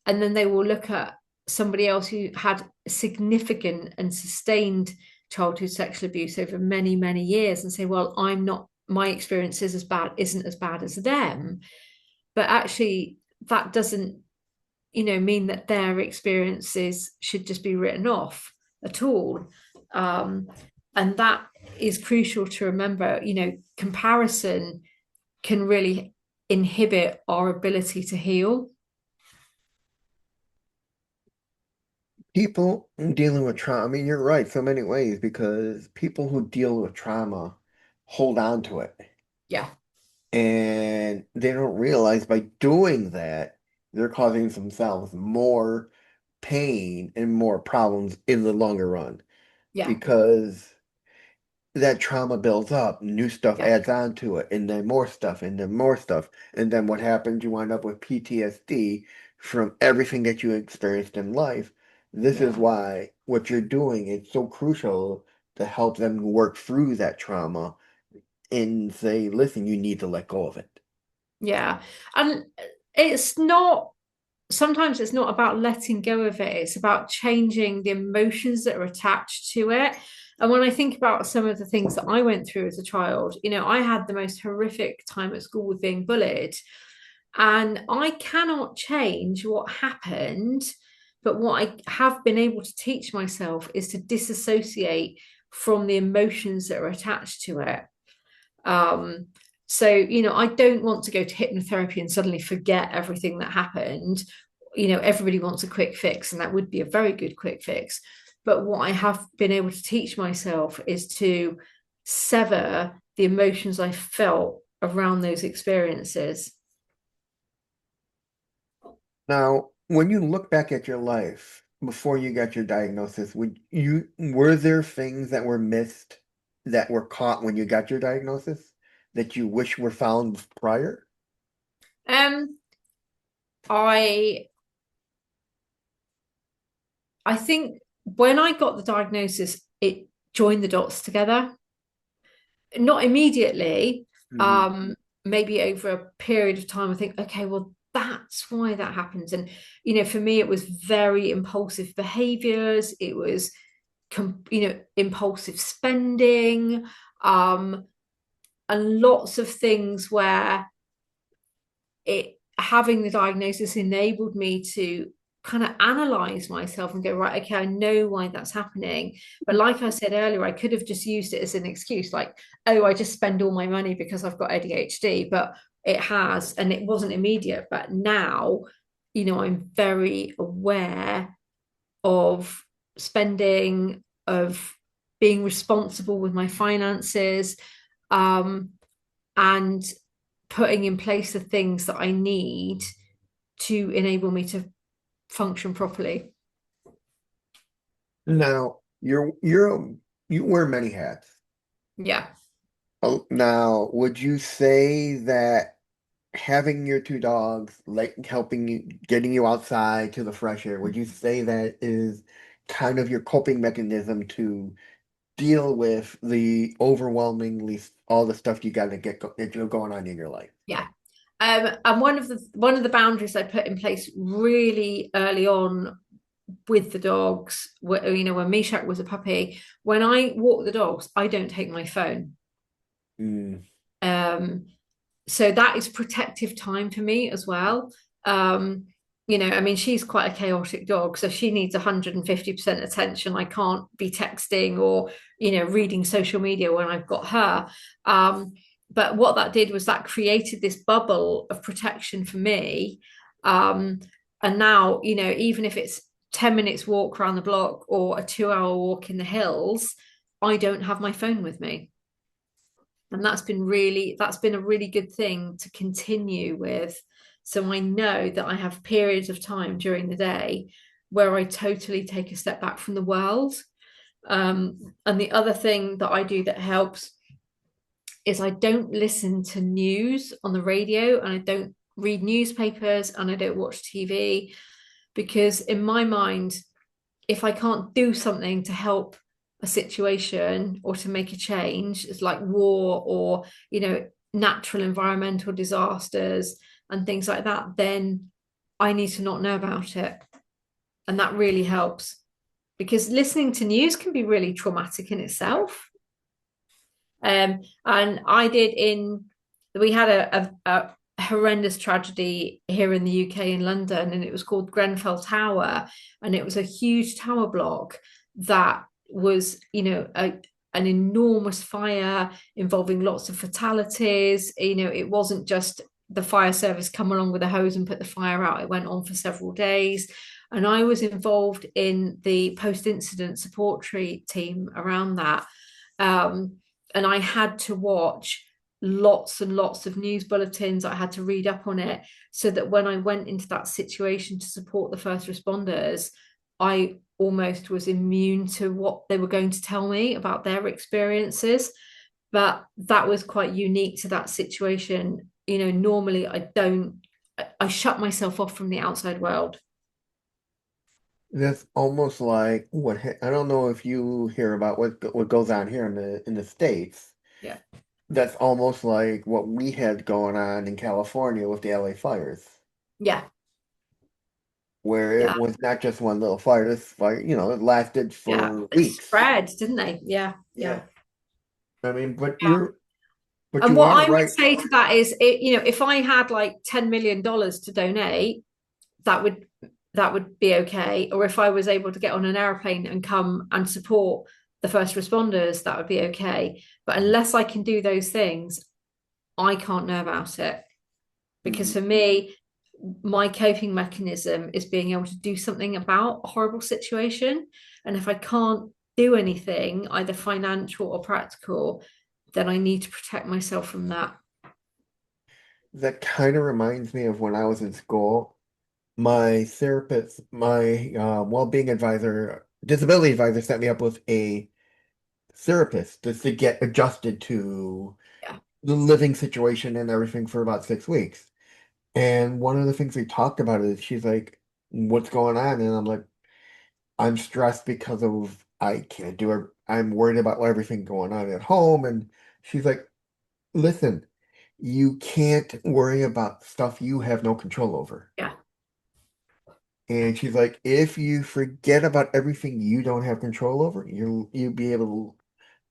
and then they will look at somebody else who had significant and sustained childhood sexual abuse over many, many years and say, well, my experience isn't as bad as them. But actually, that doesn't, mean that their experiences should just be written off at all. And that is crucial to remember. Comparison can really inhibit our ability to heal. People dealing with trauma, I mean, you're right, so many ways, because people who deal with trauma hold on to it. Yeah. And they don't realize by doing that, they're causing themselves more pain and more problems in the longer run Yeah. because that trauma builds up, new stuff Yeah. adds on to it, and then more stuff, and then more stuff. And then what happens? You wind up with PTSD from everything that you experienced in life. This is Yeah. why what you're doing is so crucial to help them work through that trauma and say, listen, you need to let go of it. Yeah. And it's not, sometimes it's not about letting go of it, it's about changing the emotions that are attached to it. And when I think about some of the things that I went through as a child, I had the most horrific time at school with being bullied. And I cannot change what happened, but what I have been able to teach myself is to disassociate from the emotions that are attached to it. Um, so, I don't want to go to hypnotherapy and suddenly forget everything that happened. Everybody wants a quick fix, and that would be a very good quick fix. But what I have been able to teach myself is to sever the emotions I felt around those experiences. Now, when you look back at your life before you got your diagnosis, were there things that were missed that were caught when you got your diagnosis that you wish were found prior? Um, I I think when I got the diagnosis, it joined the dots together. Not immediately, Mhm. um, maybe over a period of time, I think, okay, well, that's why that happens. And, for me, it was very impulsive behaviors. It was, impulsive spending, and lots of things where having the diagnosis enabled me to kind of analyze myself and go, right, okay, I know why that's happening. But like I said earlier, I could have just used it as an excuse, like, oh, I just spend all my money because I've got ADHD. But it has, and it wasn't immediate. But now, I'm very aware of spending, of being responsible with my finances, um, and putting in place the things that I need to enable me to function properly. Now, you wear many hats. Yeah. Oh, now, would you say that having your two dogs, like helping you, getting you outside to the fresh air, would you say that is kind of your coping mechanism to deal with the overwhelmingly all the stuff you got to get going on in your life. Yeah. And one of the boundaries I put in place really early on with the dogs, when Mishak was a puppy, when I walk the dogs, I don't take my phone. Mm. Um, so that is protective time for me as well. I mean, she's quite a chaotic dog, so she needs 150% attention. I can't be texting or, reading social media when I've got her. But what that did was that created this bubble of protection for me. And now, even if it's 10 minutes walk around the block or a 2 hour walk in the hills, I don't have my phone with me. And that's been a really good thing to continue with. So I know that I have periods of time during the day where I totally take a step back from the world. And the other thing that I do that helps is I don't listen to news on the radio, and I don't read newspapers, and I don't watch TV, because in my mind, if I can't do something to help a situation or to make a change, it's like war or, natural environmental disasters and things like that, then I need to not know about it. And that really helps, because listening to news can be really traumatic in itself. And we had a horrendous tragedy here in the UK in London, and it was called Grenfell Tower, and it was a huge tower block that was, an enormous fire involving lots of fatalities. It wasn't just the fire service come along with a hose and put the fire out. It went on for several days. And I was involved in the post-incident support team around that. And I had to watch lots and lots of news bulletins. I had to read up on it so that when I went into that situation to support the first responders, I almost was immune to what they were going to tell me about their experiences. But that was quite unique to that situation. Normally I shut myself off from the outside world. That's almost like I don't know if you hear about what goes on here in the States. Yeah. That's almost like what we had going on in California with the LA fires, Yeah. where it Yeah. was not just one little fire. This fire, it lasted Yeah. for It weeks. spread, didn't they? Yeah. Yeah. Yeah. I mean, but And you what are I would right. say to that is, if I had like $10 million to donate, that would that would be okay. Or if I was able to get on an airplane and come and support the first responders, that would be okay. But unless I can do those things, I can't know about it. Because Mhm. for me, my coping mechanism is being able to do something about a horrible situation. And if I can't do anything, either financial or practical, then I need to protect myself from that. That kind of reminds me of when I was in school. My therapist, my well-being advisor, disability advisor set me up with a therapist just to get adjusted to Yeah. the living situation and everything for about 6 weeks. And one of the things we talked about is she's like, "What's going on?" And I'm like, "I'm stressed because of I can't do it. I'm worried about everything going on at home." And she's like, "Listen, you can't worry about stuff you have no control over." Yeah. And she's like, "If you forget about everything you don't have control over, you'll be able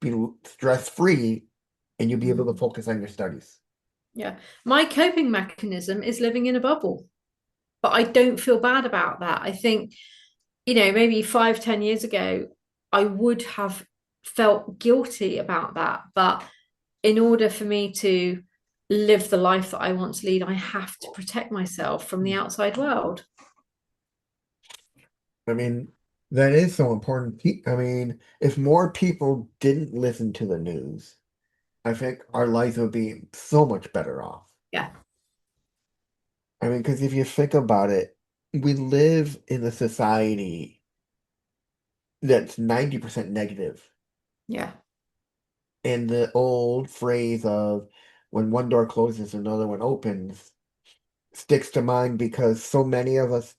to be stress free, and you'll be able to Mm. focus on your studies." Yeah. My coping mechanism is living in a bubble, but I don't feel bad about that. I think, maybe 5, 10 years ago, I would have felt guilty about that. But in order for me to live the life that I want to lead, I have to protect myself from the outside world. I mean, that is so important. I mean, if more people didn't listen to the news, I think our lives would be so much better off. Yeah. I mean, because if you think about it, we live in a society that's 90% negative. Yeah. And the old phrase of when one door closes, another one opens sticks to mind because so many of us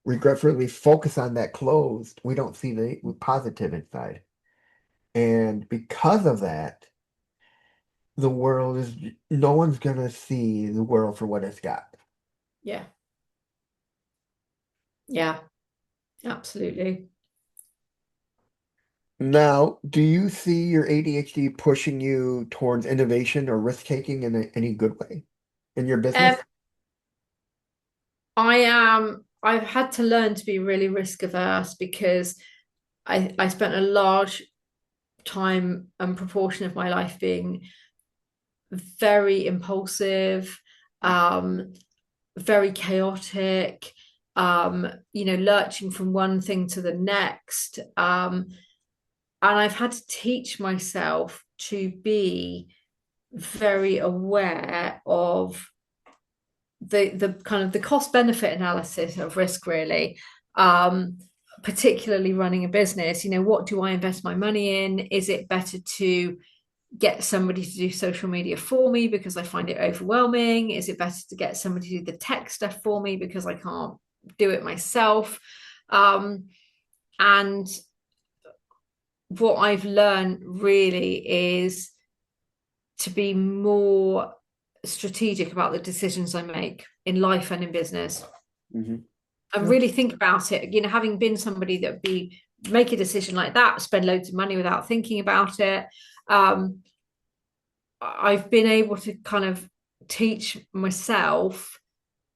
regretfully focus on that closed. We don't see the positive inside. And because of that, the world is, no one's gonna see the world for what it's got. Yeah. Yeah. Absolutely. Now, do you see your ADHD pushing you towards innovation or risk taking in any good way in your Um, business? I've had to learn to be really risk averse because I spent a large time and proportion of my life being very impulsive, um, very chaotic, lurching from one thing to the next. And I've had to teach myself to be very aware of the kind of the cost benefit analysis of risk, really. um Particularly running a business, what do I invest my money in? Is it better to get somebody to do social media for me because I find it overwhelming? Is it better to get somebody to do the tech stuff for me because I can't do it myself? And what I've learned really is to be more strategic about the decisions I make in life and in business, Hmm. and really think about it. Having been somebody that would be make a decision like that, spend loads of money without thinking about it. I've been able to kind of teach myself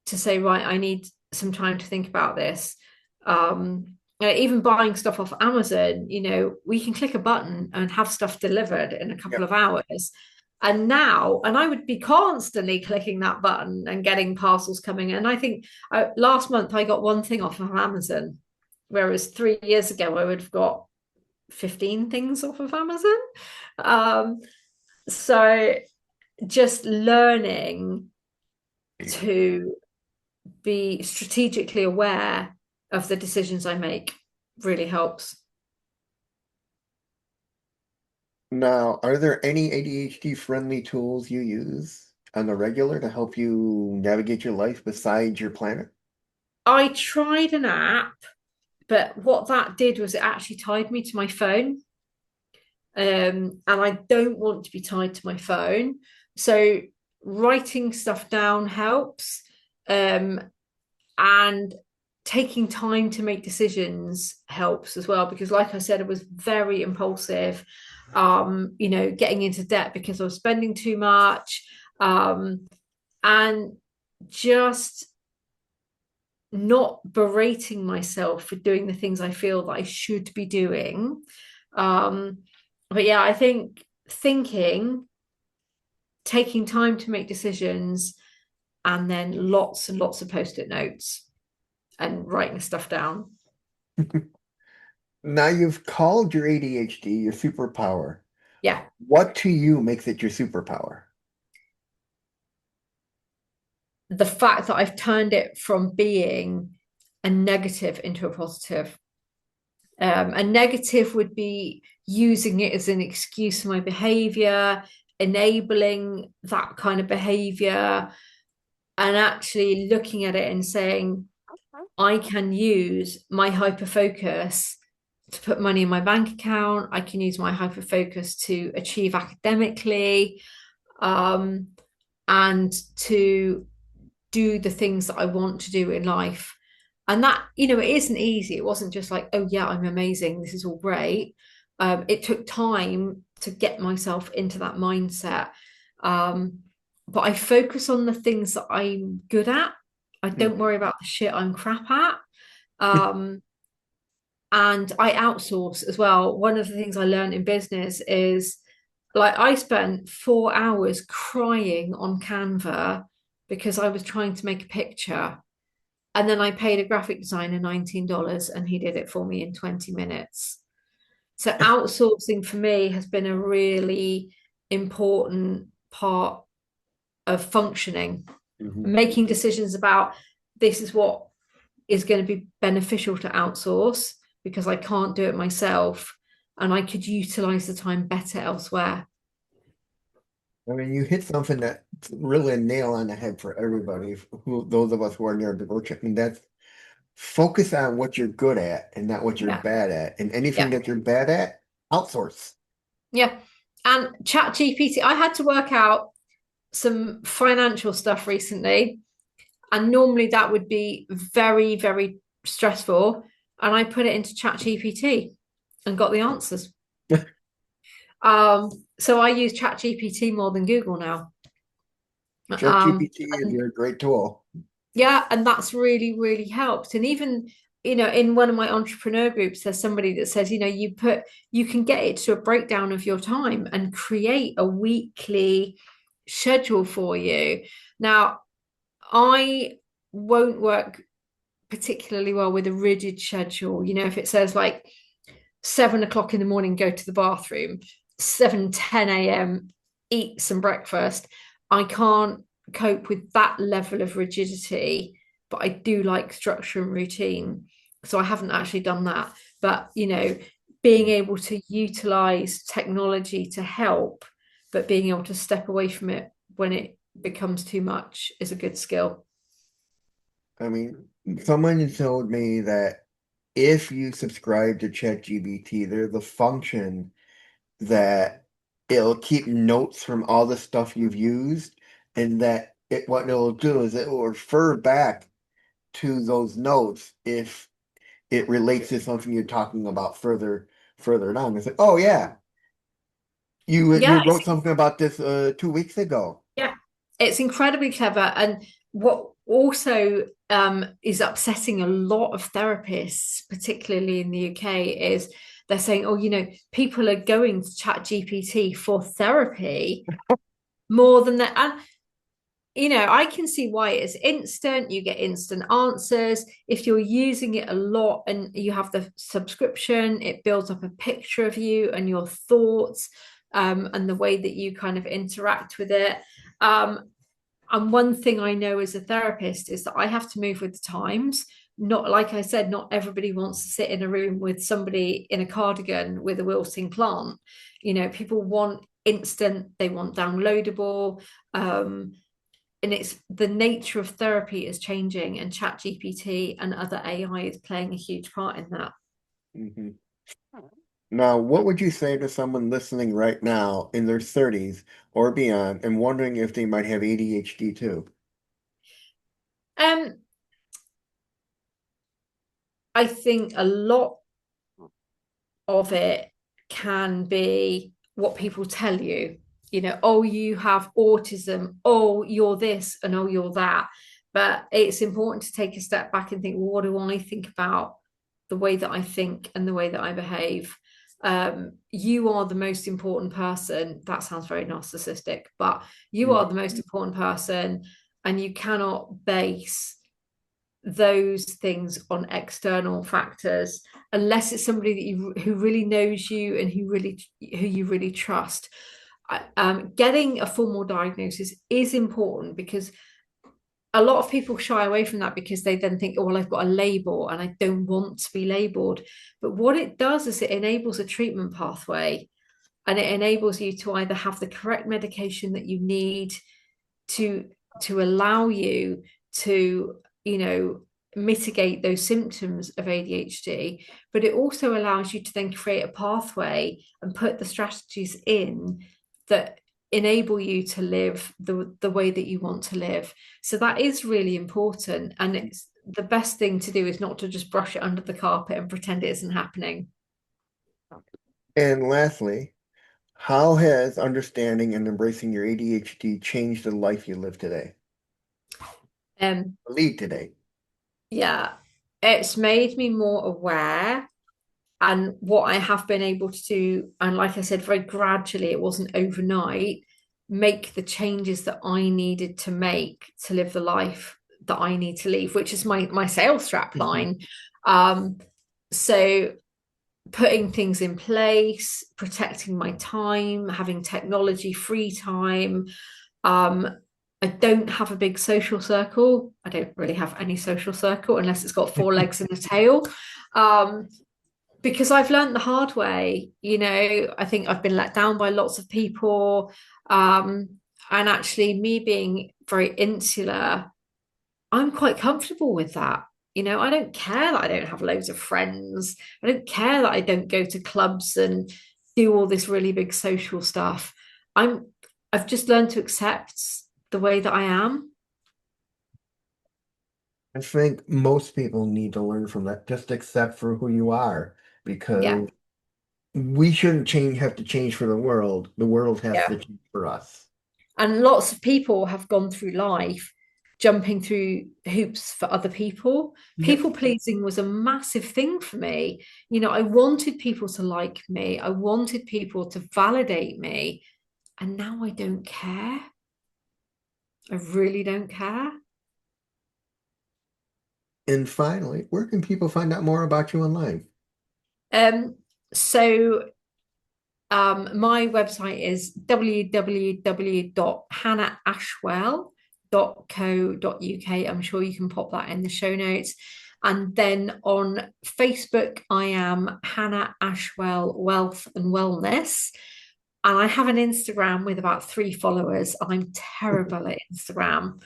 to say, right, I need some time to think about this. Even buying stuff off Amazon, we can click a button and have stuff delivered in a couple Yep. of hours. And I would be constantly clicking that button and getting parcels coming. And I think last month I got one thing off of Amazon, whereas 3 years ago I would have got 15 things off of Amazon. Um, so just learning to be strategically aware of the decisions I make really helps. Now, are there any ADHD friendly tools you use on the regular to help you navigate your life besides your planner? I tried an app, but what that did was it actually tied me to my phone. And I don't want to be tied to my phone. So writing stuff down helps. Um, and taking time to make decisions helps as well, because like I said, it was very impulsive. Getting into debt because I was spending too much. And just not berating myself for doing the things I feel that I should be doing. But yeah, I think thinking, taking time to make decisions, and then lots and lots of post-it notes and writing stuff down. Now you've called your ADHD your superpower. Yeah. What to you makes it your superpower? The fact that I've turned it from being a negative into a positive. A negative would be using it as an excuse for my behavior, enabling that kind of behavior, and actually looking at it and saying, I can use my hyper focus to put money in my bank account. I can use my hyper focus to achieve academically, um, and to do the things that I want to do in life. And that, it isn't easy. It wasn't just like, oh, yeah, I'm amazing. This is all great. It took time to get myself into that mindset. Um, but I focus on the things that I'm good at. I don't Mhm. worry about the shit I'm crap at. Um, and I outsource as well. One of the things I learned in business is, like, I spent 4 hours crying on Canva because I was trying to make a picture. And then I paid a graphic designer $19 and he did it for me in 20 minutes. So outsourcing for me has been a really important part of functioning, Mhm. making decisions about this is what is going to be beneficial to outsource because I can't do it myself and I could utilize the time better elsewhere. I mean, you hit something that really a nail on the head for everybody, who those of us who are neurodivergent. I mean, that's focus on what you're good at and not what you're Yeah. bad at. And anything Yeah. that you're bad at, outsource. Yeah. And chat GPT, I had to work out some financial stuff recently. And normally that would be very, very stressful. And I put it into chat GPT and got the answers. So I use chat GPT more than Google now. ChatGPT is And a great tool. yeah, and that's really, really helped. And even, in one of my entrepreneur groups, there's somebody that says, you can get it to a breakdown of your time and create a weekly schedule for you. Now, I won't work particularly well with a rigid schedule. If it says like 7 o'clock in the morning, go to the bathroom, 7:10 a.m., eat some breakfast. I can't cope with that level of rigidity, but I do like structure and routine. So I haven't actually done that. But, being able to utilize technology to help, but being able to step away from it when it becomes too much is a good skill. I mean, someone told me that if you subscribe to ChatGPT, there's a function that it'll keep notes from all the stuff you've used, and that what it'll do is it will refer back to those notes if it relates to something you're talking about further down. It's like, oh yeah, you Yeah, wrote something about this 2 weeks ago. yeah, it's incredibly clever. And what also is upsetting a lot of therapists, particularly in the UK, is they're saying, oh, people are going to chat GPT for therapy more than that. And, I can see why it's instant. You get instant answers. If you're using it a lot and you have the subscription, it builds up a picture of you and your thoughts, and the way that you kind of interact with it. And one thing I know as a therapist is that I have to move with the times. Not, like I said, not everybody wants to sit in a room with somebody in a cardigan with a wilting plant. People want instant, they want downloadable. And it's the nature of therapy is changing, and chat GPT and other AI is playing a huge part in that. Mhm. Now, what would you say to someone listening right now in their 30s or beyond and wondering if they might have ADHD too? um I think a lot of it can be what people tell you, oh, you have autism, oh, you're this, and oh, you're that. But it's important to take a step back and think, well, what do I think about the way that I think and the way that I behave? You are the most important person. That sounds very narcissistic, but you are the most important person, and you cannot base those things on external factors unless it's somebody who really knows you and who you really trust. Getting a formal diagnosis is important, because a lot of people shy away from that because they then think, oh, well, I've got a label and I don't want to be labeled. But what it does is it enables a treatment pathway, and it enables you to either have the correct medication that you need to allow you to, mitigate those symptoms of ADHD, but it also allows you to then create a pathway and put the strategies in that enable you to live the way that you want to live. So that is really important, and it's the best thing to do is not to just brush it under the carpet and pretend it isn't happening. And lastly, how has understanding and embracing your ADHD changed the life you live today, um lead today? yeah, it's made me more aware. And what I have been able to do, and like I said, very gradually, it wasn't overnight, make the changes that I needed to make to live the life that I need to live, which is my sales strap line. Um, so putting things in place, protecting my time, having technology free time. Um, I don't have a big social circle. I don't really have any social circle unless it's got four legs and a tail. Um, because I've learned the hard way. I think I've been let down by lots of people. And actually, me being very insular, I'm quite comfortable with that. I don't care that I don't have loads of friends. I don't care that I don't go to clubs and do all this really big social stuff. I've just learned to accept the way that I am. I think most people need to learn from that. Just accept for who you are, Yeah, because we shouldn't have to change for the world. The world has yeah. to change for us. And lots of people have gone through life jumping through hoops for other people. Yep. People pleasing was a massive thing for me. You know, I wanted people to like me, I wanted people to validate me, and now I don't care. I really don't care. And finally, where can people find out more about you online? Um, so my website is www.hannahashwell.co.uk. I'm sure you can pop that in the show notes. And then on Facebook, I am Hannah Ashwell Wealth and Wellness. And I have an Instagram with about 3 followers. I'm terrible at Instagram.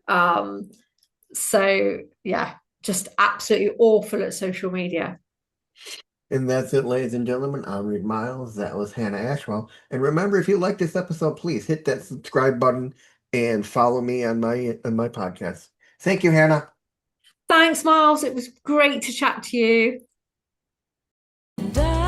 Um, so yeah, just absolutely awful at social media. And that's it, ladies and gentlemen. I'm Reed Miles. That was Hannah Ashwell. And remember, if you like this episode, please hit that subscribe button and follow me on my podcast. Thank you, Hannah. Thanks, Miles. It was great to chat to you. And